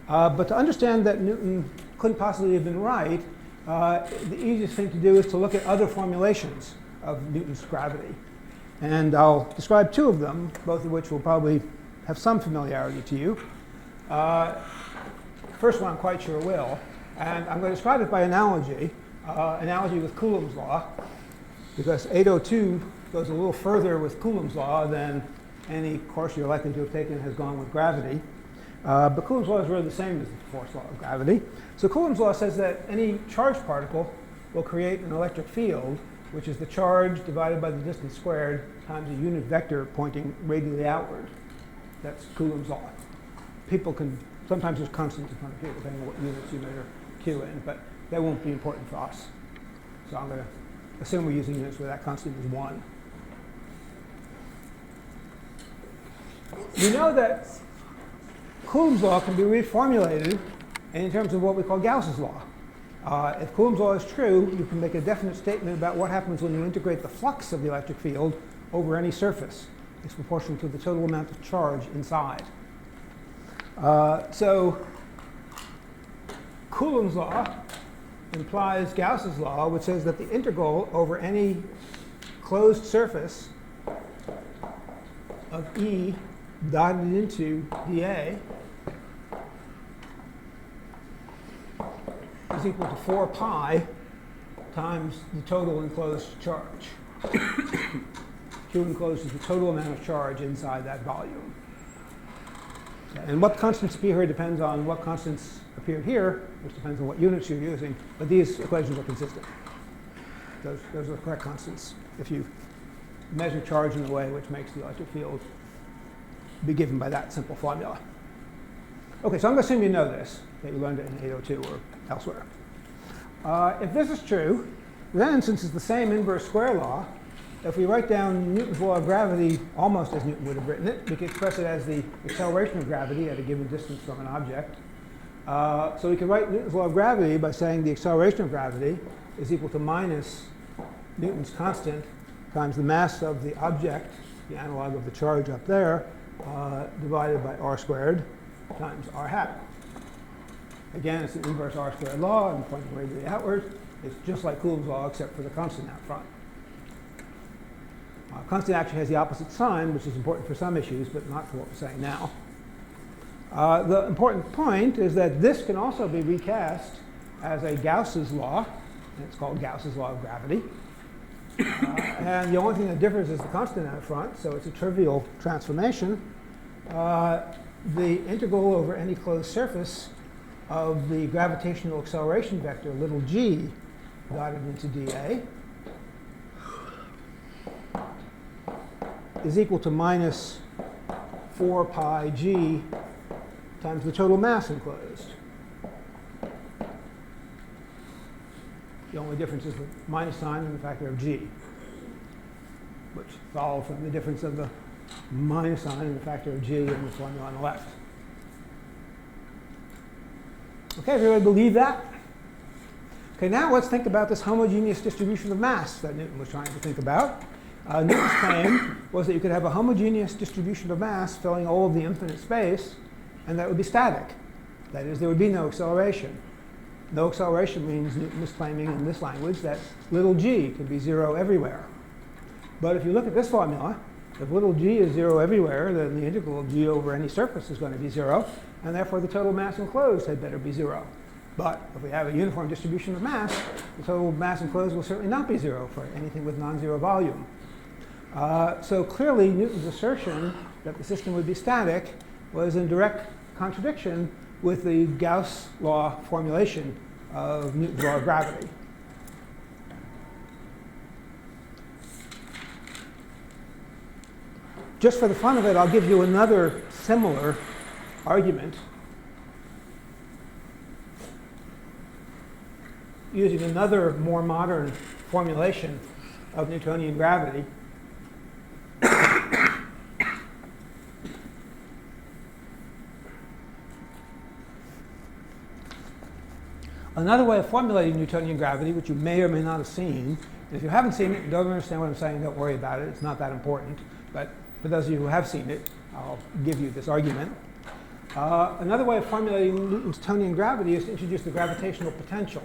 Speaker 2: But to understand that Newton couldn't possibly have been right, the easiest thing to do is to look at other formulations of Newton's gravity. And I'll describe two of them, both of which will probably have some familiarity to you. First one I'm quite sure will. And I'm going to describe it by analogy, analogy with Coulomb's law, because 802 goes a little further with Coulomb's law than any course you're likely to have taken has gone with gravity. But Coulomb's law is really the same as the force law of gravity. So Coulomb's law says that any charged particle will create an electric field, which is the charge divided by the distance squared times a unit vector pointing radially outward. That's Coulomb's law. People can, sometimes there's constants in front of here, depending on what units you measure Q in, but that won't be important for us. So I'm going to assume we're using units where that constant is 1. We know that Coulomb's law can be reformulated in terms of what we call Gauss's law. If Coulomb's law is true, you can make a definite statement about what happens when you integrate the flux of the electric field over any surface. It's proportional to the total amount of charge inside. So Coulomb's law implies Gauss's law, which says that the integral over any closed surface of E dotted into dA is equal to 4 pi times the total enclosed charge. Q enclosed is the total amount of charge inside that volume. And what constants appear here depends on what constants appear here, which depends on what units you're using. But these equations are consistent. Those are the correct constants if you measure charge in a way which makes the electric field be given by that simple formula. OK, so I'm going to assume you know this, that you learned it in 802 or elsewhere. If this is true, then since it's the same inverse square law, if we write down Newton's law of gravity almost as Newton would have written it, we can express it as the acceleration of gravity at a given distance from an object. So we can write Newton's law of gravity by saying the acceleration of gravity is equal to minus Newton's constant times the mass of the object, the analog of the charge up there, divided by r squared times r hat. Again, it's an inverse r squared law and pointing radially outward. It's just like Coulomb's law except for the constant out front. Constant actually has the opposite sign, which is important for some issues, but not for what we're saying now. The important point is that this can also be recast as a Gauss's law, and it's called Gauss's law of gravity. And the only thing that differs is the constant out front, so it's a trivial transformation. The integral over any closed surface of the gravitational acceleration vector, little g, dotted into dA, is equal to minus 4 pi g times the total mass enclosed. The only difference is the minus sign and the factor of g, which follow from the difference of the minus sign and the factor of g in the formula on the left. OK, everybody believe that? OK, now let's think about this homogeneous distribution of mass that Newton was trying to think about. Newton's claim was that you could have a homogeneous distribution of mass filling all of the infinite space, and that would be static. That is, there would be no acceleration. No acceleration means Newton was claiming in this language that little g could be 0 everywhere. But if you look at this formula, if little g is 0 everywhere, then the integral of g over any surface is going to be 0, and therefore the total mass enclosed had better be 0. But if we have a uniform distribution of mass, the total mass enclosed will certainly not be 0 for anything with non-zero volume. So clearly, Newton's assertion that the system would be static was in direct contradiction with the Gauss law formulation of Newton's law of gravity. Just for the fun of it, I'll give you another similar argument using another more modern formulation of Newtonian gravity. Another way of formulating Newtonian gravity, which you may or may not have seen, and if you haven't seen it and don't understand what I'm saying, don't worry about it. It's not that important. But For those of you who have seen it, I'll give you this argument. Another way of formulating Newtonian gravity is to introduce the gravitational potential.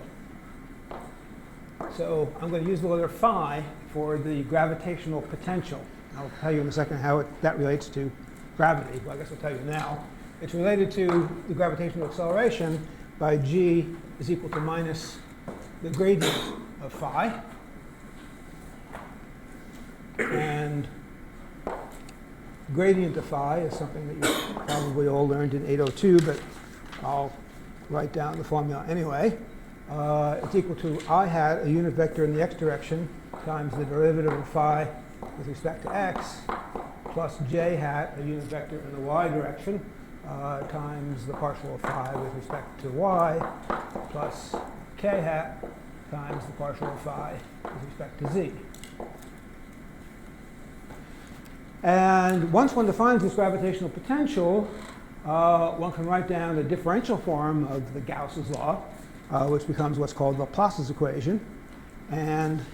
Speaker 2: So I'm going to use the letter phi for the gravitational potential. I'll tell you in a second how that relates to gravity. Well, I guess I'll tell you now. It's related to the gravitational acceleration by g is equal to minus the gradient of phi. And gradient of phi is something that you probably all learned in 802, but I'll write down the formula anyway. It's equal to I hat, a unit vector in the x direction, times the derivative of phi with respect to x, plus j hat, a unit vector in the y direction, times the partial of phi with respect to y, plus k hat times the partial of phi with respect to z. And once one defines this gravitational potential, one can write down the differential form of the Gauss's law, which becomes what's called Laplace's equation. And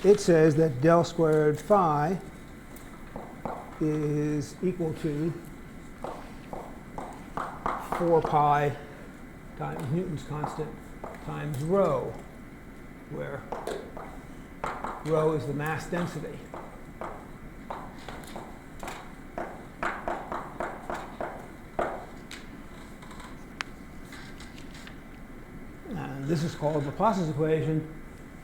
Speaker 2: it says that del squared phi is equal to 4 pi times Newton's constant times rho, where rho is the mass density. And this is called Laplace's equation.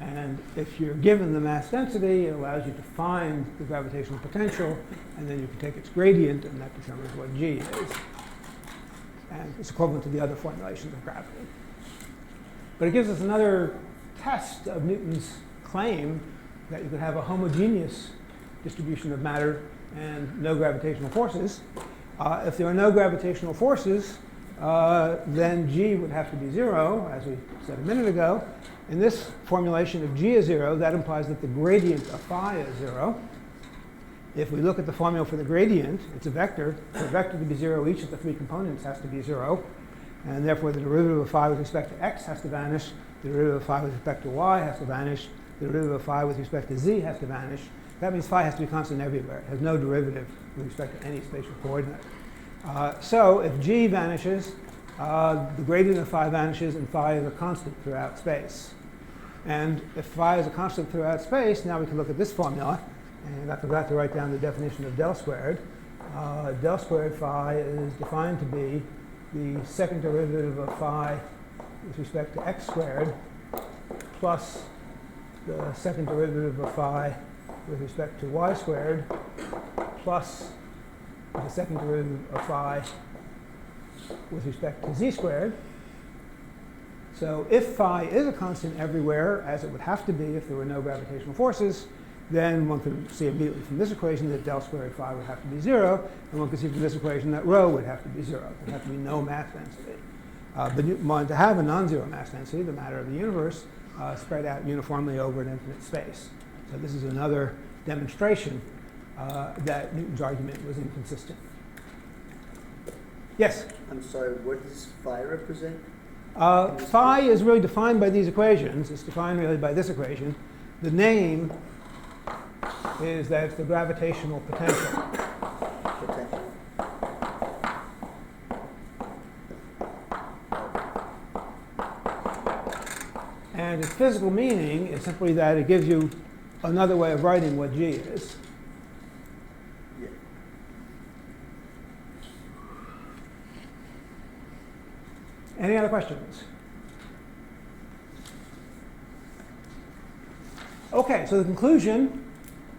Speaker 2: And if you're given the mass density, it allows you to find the gravitational potential, and then you can take its gradient, and that determines what g is. And it's equivalent to the other formulations of gravity. But it gives us another test of Newton's claim that you could have a homogeneous distribution of matter and no gravitational forces. If there are no gravitational forces, then g would have to be 0, as we said a minute ago. In this formulation of g is 0, that implies that the gradient of phi is 0. If we look at the formula for the gradient, it's a vector. For a vector to be 0, each of the 3 components has to be 0. And therefore, the derivative of phi with respect to x has to vanish. The derivative of phi with respect to y has to vanish. The derivative of phi with respect to z has to vanish. That means phi has to be constant everywhere. It has no derivative with respect to any spatial coordinate. So if g vanishes, the gradient of phi vanishes, and phi is a constant throughout space. And if phi is a constant throughout space, now we can look at this formula. And I forgot to write down the definition of del squared. Del squared phi is defined to be the second derivative of phi with respect to x squared plus the second derivative of phi with respect to y squared plus the second derivative of phi with respect to z squared. So if phi is a constant everywhere, as it would have to be if there were no gravitational forces, then one can see immediately from this equation that del squared phi would have to be 0, and one can see from this equation that rho would have to be 0. There would have to be no mass density. But Newton wanted to have a non-zero mass density, the matter of the universe, spread out uniformly over an infinite space. So this is another demonstration that Newton's argument was inconsistent. Yes?
Speaker 5: I'm sorry, what does phi represent?
Speaker 2: Phi is really defined by these equations. It's defined really by this equation. The name is that it's the gravitational potential.
Speaker 5: Potential.
Speaker 2: And its physical meaning is simply that it gives you another way of writing what g is.
Speaker 5: Yeah.
Speaker 2: Any other questions? Okay, so the conclusion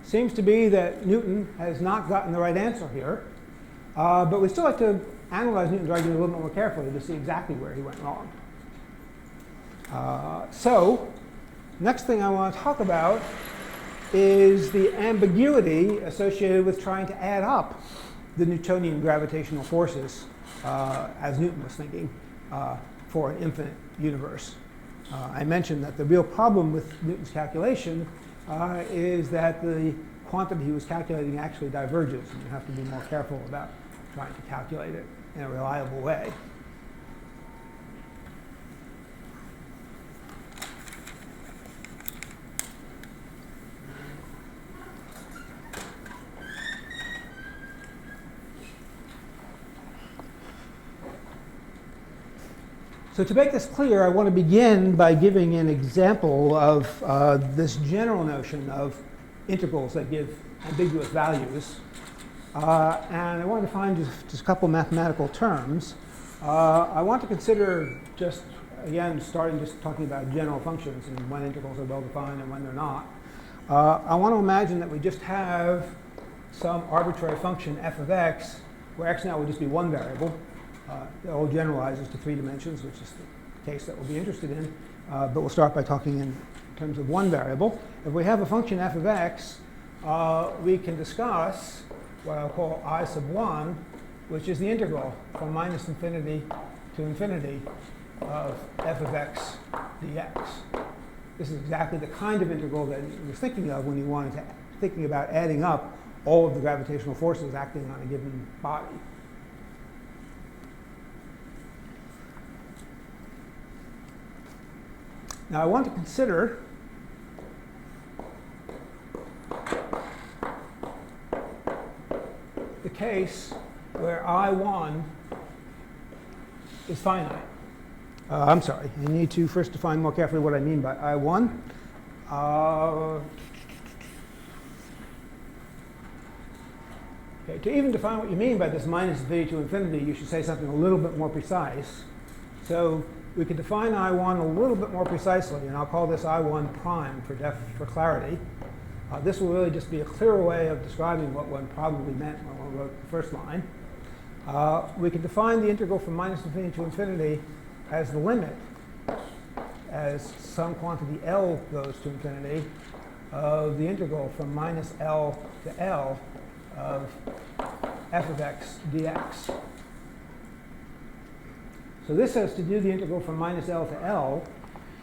Speaker 2: seems to be that Newton has not gotten the right answer here. But we'd still like to analyze Newton's argument a little bit more carefully to see exactly where he went wrong. So, next thing I want to talk about is the ambiguity associated with trying to add up the Newtonian gravitational forces, as Newton was thinking, for an infinite universe. I mentioned that the real problem with Newton's calculation is that the quantity he was calculating actually diverges, and you have to be more careful about trying to calculate it in a reliable way. So to make this clear, I want to begin by giving an example of this general notion of integrals that give ambiguous values. And I want to define just a couple mathematical terms. I want to consider just, again, starting just talking about general functions and when integrals are well defined and when they're not. I want to imagine that we just have some arbitrary function f of x, where x now would just be one variable. It all generalizes to 3 dimensions, which is the case that we'll be interested in. But we'll start by talking in terms of one variable. If we have a function f of x, we can discuss what I'll call I sub 1, which is the integral from minus infinity to infinity of f of x dx. This is exactly the kind of integral that you were thinking of when you wanted to thinking about adding up all of the gravitational forces acting on a given body. Now I want to consider the case where I1 is finite. I'm sorry, I need to first define more carefully what I mean by I1. Okay, to even define what you mean by this minus infinity to infinity, you should say something a little bit more precise. So we could define I1 a little bit more precisely, and I'll call this I1 prime for clarity. This will really just be a clearer way of describing what one probably meant when one wrote the first line. We can define the integral from minus infinity to infinity as the limit, as some quantity L goes to infinity, of the integral from minus L to L of f of x dx. So this has to do the integral from minus L to L.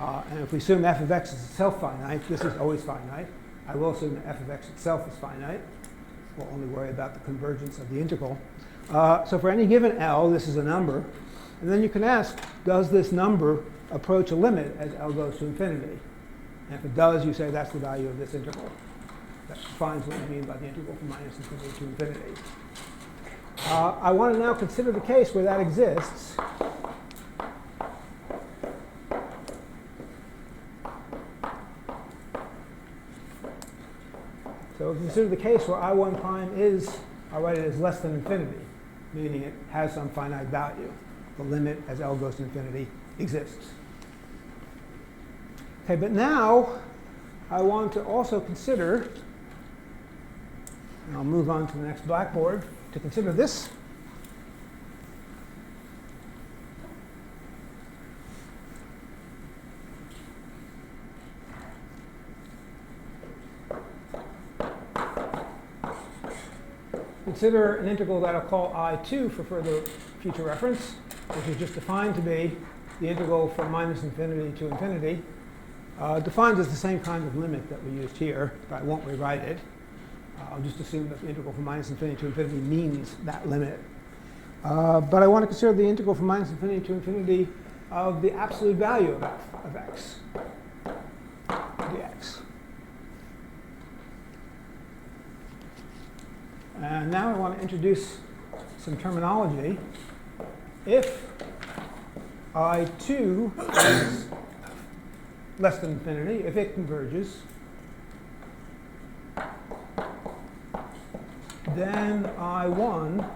Speaker 2: And if we assume f of x is itself finite, this is always finite. I will assume that f of x itself is finite. We'll only worry about the convergence of the integral. So for any given L, this is a number. And then you can ask, does this number approach a limit as L goes to infinity? And if it does, you say that's the value of this integral. That defines what we mean by the integral from minus infinity to infinity. I want to now consider the case where that exists. So consider the case where I1 prime is, I'll write it as less than infinity, meaning it has some finite value. The limit as L goes to infinity exists. Okay, but now I want to also consider, and I'll move on to the next blackboard, to consider this. Consider an integral that I'll call I2 for further future reference, which is just defined to be the integral from minus infinity to infinity. Defined as the same kind of limit that we used here, but I won't rewrite it. I'll just assume that the integral from minus infinity to infinity means that limit. But I want to consider the integral from minus infinity to infinity of the absolute value of f of x dx. And now I want to introduce some terminology. If I2 is less than infinity, if it converges, then I1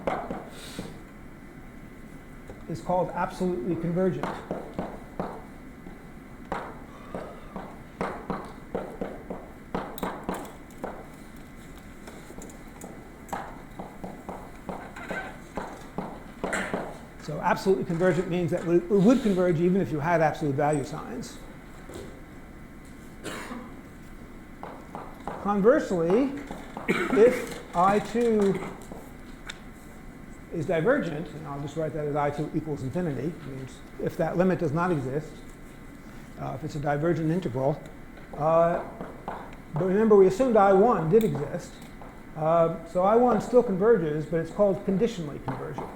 Speaker 2: is called absolutely convergent. So absolutely convergent means that it would converge even if you had absolute value signs. Conversely, if I2 is divergent, and I'll just write that as I2 equals infinity, means if that limit does not exist, if it's a divergent integral. But remember, we assumed I1 did exist. So I1 still converges, but it's called conditionally convergent.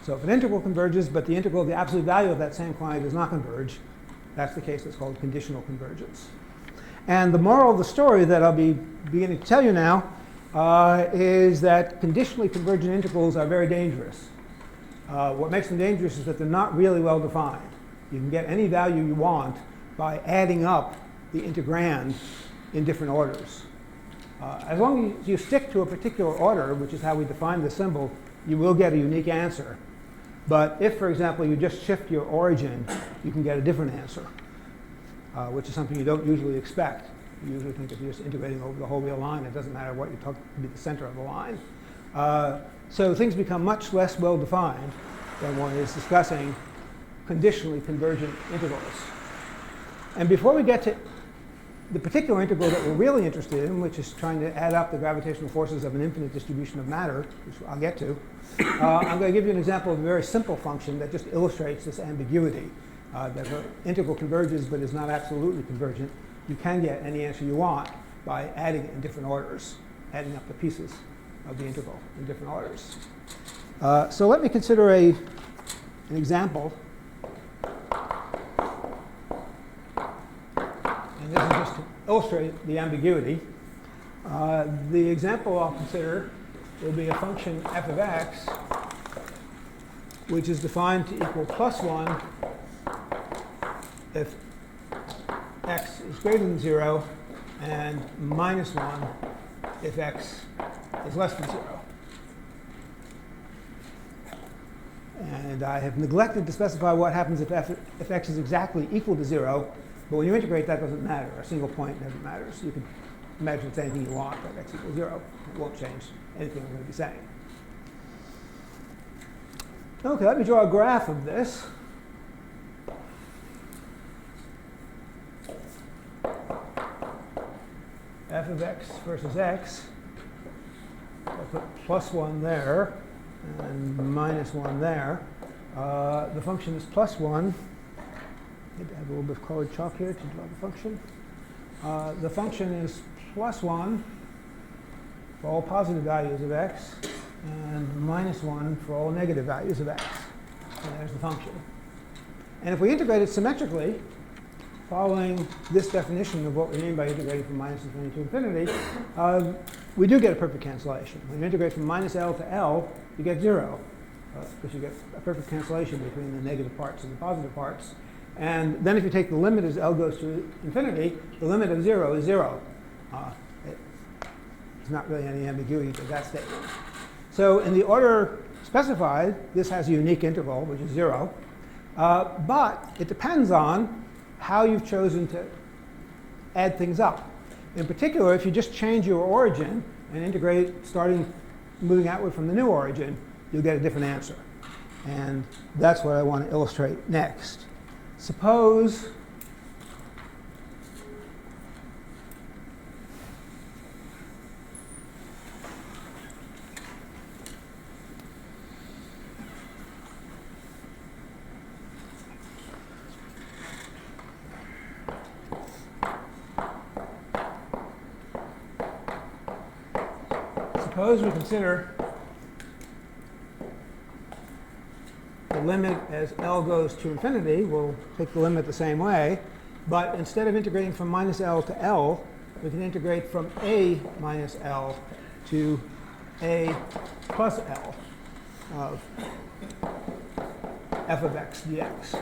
Speaker 2: So if an integral converges, but the integral of the absolute value of that same quantity does not converge, that's the case that's called conditional convergence. And the moral of the story that I'll be beginning to tell you now is that conditionally convergent integrals are very dangerous. What makes them dangerous is that they're not really well defined. You can get any value you want by adding up the integrand in different orders. As long as you stick to a particular order, which is how we define the symbol, you will get a unique answer. But if, for example, you just shift your origin, you can get a different answer, which is something you don't usually expect. You usually think if you're just integrating over the whole real line, it doesn't matter what you took to be the center of the line. So things become much less well defined when one is discussing conditionally convergent integrals. And before we get to the particular integral that we're really interested in, which is trying to add up the gravitational forces of an infinite distribution of matter, which I'll get to, I'm going to give you an example of a very simple function that just illustrates this ambiguity. That if an integral converges but is not absolutely convergent, you can get any answer you want by adding it in different orders, adding up the pieces of the integral in different orders. So let me consider an example. And this is just to illustrate the ambiguity. The example I'll consider will be a function f of x, which is defined to equal +1 if x is greater than 0, and -1 if x is less than 0. And I have neglected to specify what happens if x is exactly equal to 0. But when you integrate, that doesn't matter. A single point never matters. You can imagine it's anything you want, that x equals 0. It won't change anything we're going to be saying. OK, let me draw a graph of this. F of x versus x. I'll put +1 there and -1 there. The function is +1. I have a little bit of colored chalk here to draw the function. The function is +1 for all positive values of x and -1 for all negative values of x. And there's the function. And if we integrate it symmetrically, following this definition of what we mean by integrating from -infinity to infinity, we do get a perfect cancellation. When you integrate from -L to L, you get 0, because you get a perfect cancellation between the negative parts and the positive parts. And then if you take the limit as L goes to infinity, the limit of 0 is 0. There's not really any ambiguity to that statement. So in the order specified, this has a unique integral, which is 0. But it depends on how you've chosen to add things up. In particular, if you just change your origin and integrate moving outward from the new origin, you'll get a different answer. And that's what I want to illustrate next. Suppose we consider the limit as L goes to infinity. We'll take the limit the same way. But instead of integrating from -L to L, we can integrate from a minus L to a plus L of f of x dx.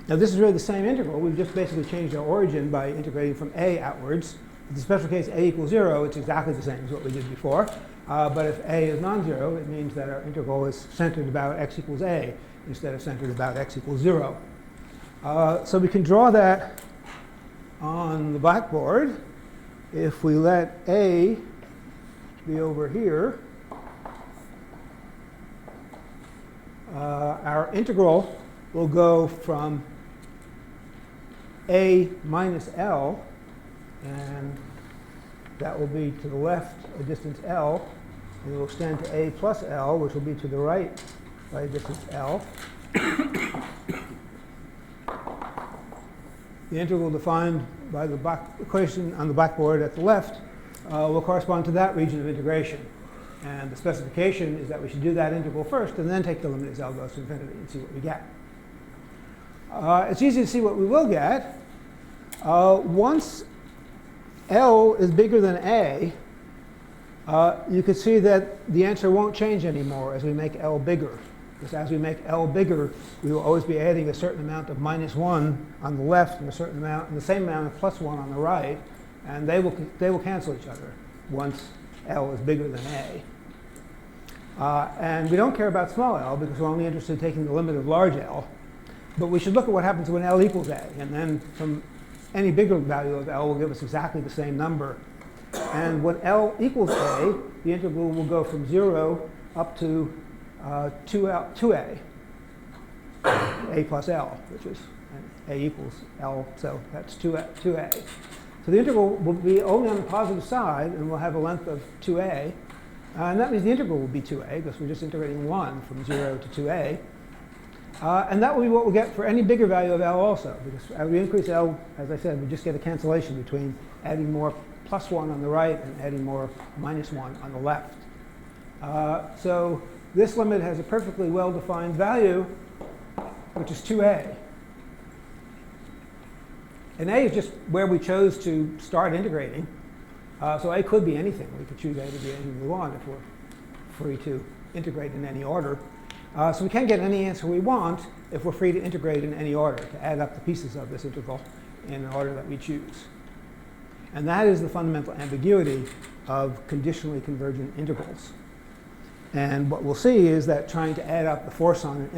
Speaker 2: Now this is really the same integral. We've just basically changed our origin by integrating from a outwards. In the special case a equals 0, it's exactly the same as what we did before. But if a is non-zero, it means that our integral is centered about x equals a instead of centered about x equals 0. So we can draw that on the blackboard. If we let a be over here, our integral will go from a minus L, and that will be to the left a distance L, and it will extend to a plus L, which will be to the right by a distance L. The integral defined by the equation on the blackboard at the left will correspond to that region of integration. And the specification is that we should do that integral first and then take the limit as L goes to infinity and see what we get. It's easy to see what we will get. Once L is bigger than A, you can see that the answer won't change anymore as we make L bigger. Because as we make L bigger, we will always be adding a certain amount of -1 on the left and a certain amount, and the same amount of +1 on the right, and they will cancel each other once L is bigger than A. And we don't care about small l because we're only interested in taking the limit of large L. But we should look at what happens when L equals A, and then from any bigger value of L will give us exactly the same number. And when L equals A, the integral will go from 0 up to 2A, A plus L, which is A equals L, so that's 2A. So the integral will be only on the positive side, and we'll have a length of 2A. And that means the integral will be 2A, because we're just integrating 1 from 0 to 2A. And that will be what we'll get for any bigger value of L also, because as we increase L, as I said, we just get a cancellation between adding more +1 on the right and adding more -1 on the left. So this limit has a perfectly well-defined value, which is 2A. And A is just where we chose to start integrating. So A could be anything. We could choose A to be anything we want if we're free to integrate in any order. So we can get any answer we want if we're free to integrate in any order, to add up the pieces of this integral in an order that we choose. And that is the fundamental ambiguity of conditionally convergent integrals. And what we'll see is that trying to add up the force on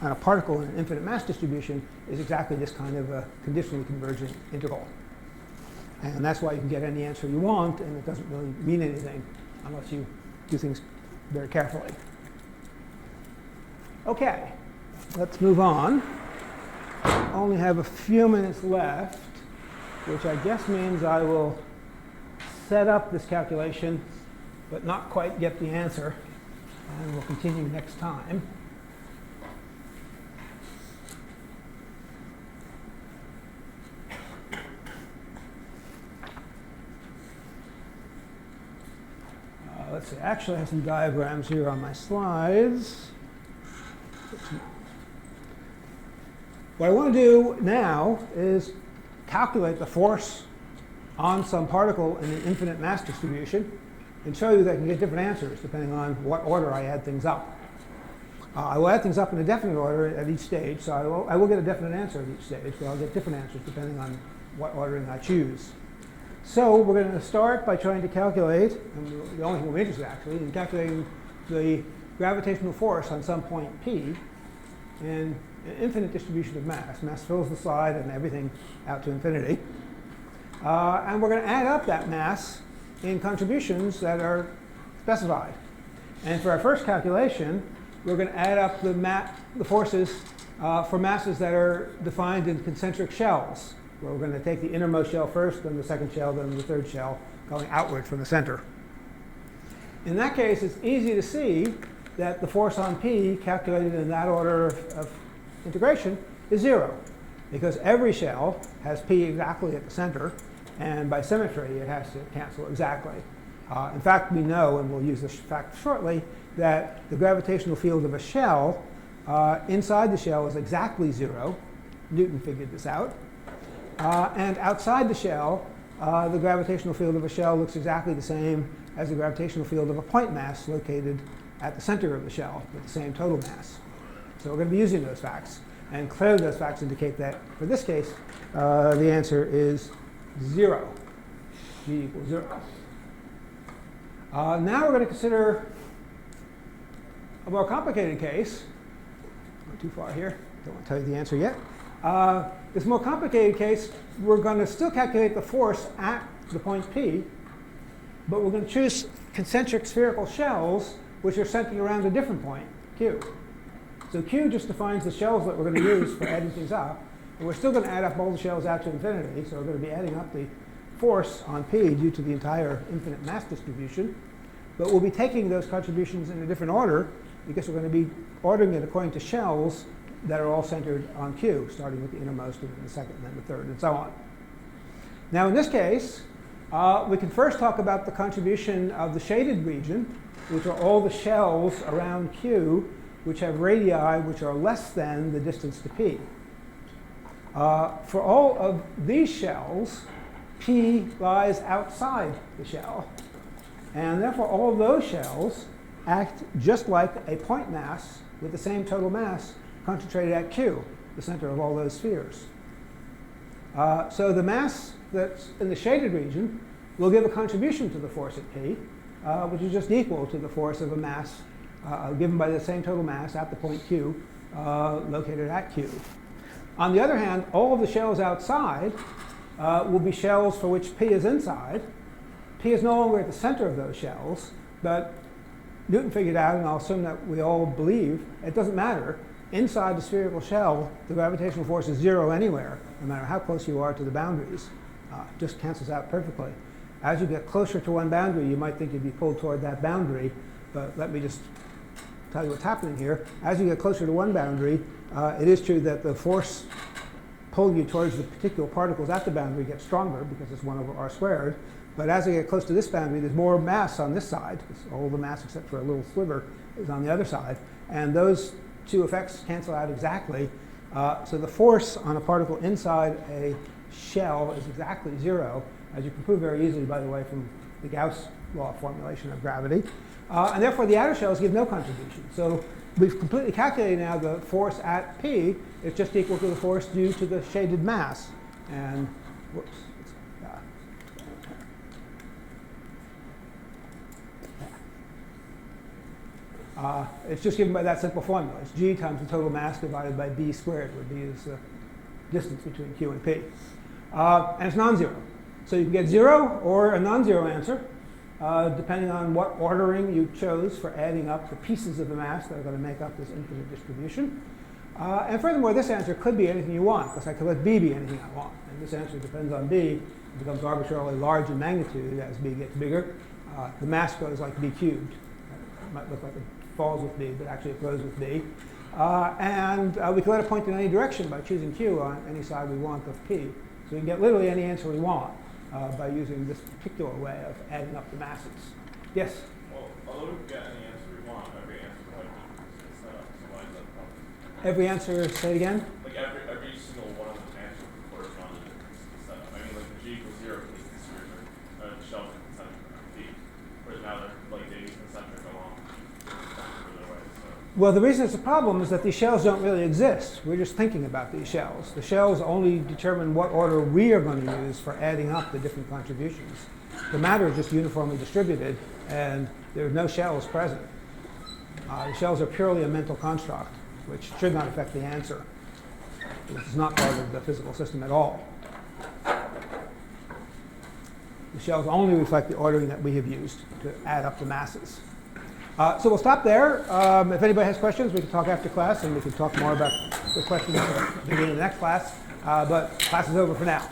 Speaker 2: a particle in an infinite mass distribution is exactly this kind of a conditionally convergent integral. And that's why you can get any answer you want, and it doesn't really mean anything unless you do things very carefully. OK, let's move on. I only have a few minutes left, which I guess means I will set up this calculation, but not quite get the answer. And we'll continue next time. Let's see, actually I have some diagrams here on my slides. What I want to do now is calculate the force on some particle in an infinite mass distribution and show you that I can get different answers depending on what order I add things up. I will add things up in a definite order at each stage, so I will get a definite answer at each stage, but I'll get different answers depending on what ordering I choose. So we're going to start by trying to calculate, and the only thing we're interested in actually, in calculating the gravitational force on some point P in an infinite distribution of mass. Mass fills the slide and everything out to infinity. And we're going to add up that mass in contributions that are specified. And for our first calculation, we're going to add up the forces for masses that are defined in concentric shells, where we're going to take the innermost shell first, then the second shell, then the third shell, going outward from the center. In that case, it's easy to see that the force on P, calculated in that order of integration, is 0, because every shell has P exactly at the center, and by symmetry, it has to cancel exactly. In fact, we know, and we'll use this fact shortly, that the gravitational field of a shell inside the shell is exactly 0. Newton figured this out. And outside the shell, the gravitational field of a shell looks exactly the same as the gravitational field of a point mass located at the center of the shell with the same total mass. So we're going to be using those facts. And clearly those facts indicate that, for this case, the answer is 0. G equals 0. Now we're going to consider a more complicated case. Not too far here. Don't want to tell you the answer yet. This more complicated case, we're going to still calculate the force at the point P, but we're going to choose concentric spherical shells which are centered around a different point, Q. So Q just defines the shells that we're going to use for adding things up. And we're still going to add up all the shells out to infinity, so we're going to be adding up the force on P due to the entire infinite mass distribution. But we'll be taking those contributions in a different order, because we're going to be ordering it according to shells that are all centered on Q, starting with the innermost and then the second and then the third and so on. Now in this case, We can first talk about the contribution of the shaded region, which are all the shells around Q, which have radii which are less than the distance to P. For all of these shells, P lies outside the shell. And therefore, all of those shells act just like a point mass with the same total mass concentrated at Q, the center of all those spheres. So the mass that's in the shaded region will give a contribution to the force at P, which is just equal to the force of a mass given by the same total mass at the point Q located at Q. On the other hand, all of the shells outside will be shells for which P is inside. P is no longer at the center of those shells, but Newton figured out, and I'll assume that we all believe, it doesn't matter. Inside the spherical shell, the gravitational force is zero anywhere, no matter how close you are to the boundaries. It just cancels out perfectly. As you get closer to one boundary, you might think you'd be pulled toward that boundary, but let me just tell you what's happening here. As you get closer to one boundary, it is true that the force pulling you towards the particular particles at the boundary gets stronger because it's 1 over r squared. But as I get close to this boundary, there's more mass on this side. All the mass except for a little sliver is on the other side. And those two effects cancel out exactly. So the force on a particle inside a shell is exactly 0, as you can prove very easily, by the way, from the Gauss law formulation of gravity. And therefore, the outer shells give no contribution. So we've completely calculated now the force at P is just equal to the force due to the shaded mass. And whoops. It's just given by that simple formula. It's g times the total mass divided by b squared, where b is the distance between Q and P. And it's non-zero. So you can get 0 or a non-zero answer, depending on what ordering you chose for adding up the pieces of the mass that are going to make up this infinite distribution. And furthermore, this answer could be anything you want, because I could let b be anything I want. And this answer depends on b. It becomes arbitrarily large in magnitude as b gets bigger. The mass goes like b cubed. It might look like it falls with b, but actually it grows with b. And we can let it point in any direction by choosing q on any side we want of p. So we can get literally any answer we want by using this particular way of adding up the masses. Yes?
Speaker 7: Well, although we can get any answer we want, every answer like is set up, so why is that a problem?
Speaker 2: Every answer, say it again?
Speaker 7: Like every single one of those answers would correspond to the setup. I mean, like the g equals 0 because the spheres are the shells are concentric around p, whereas now they're like they concentric along further away. So.
Speaker 2: Well, the reason it's a problem is that these shells don't really exist. We're just thinking about these shells. The shells only determine what order we are going to use for adding up the different contributions. The matter is just uniformly distributed, and there are no shells present. The shells are purely a mental construct, which should not affect the answer. This is not part of the physical system at all. The shells only reflect the ordering that we have used to add up the masses. So we'll stop there. If anybody has questions, we can talk after class, and we can talk more about the questions at the beginning of the next class. But class is over for now.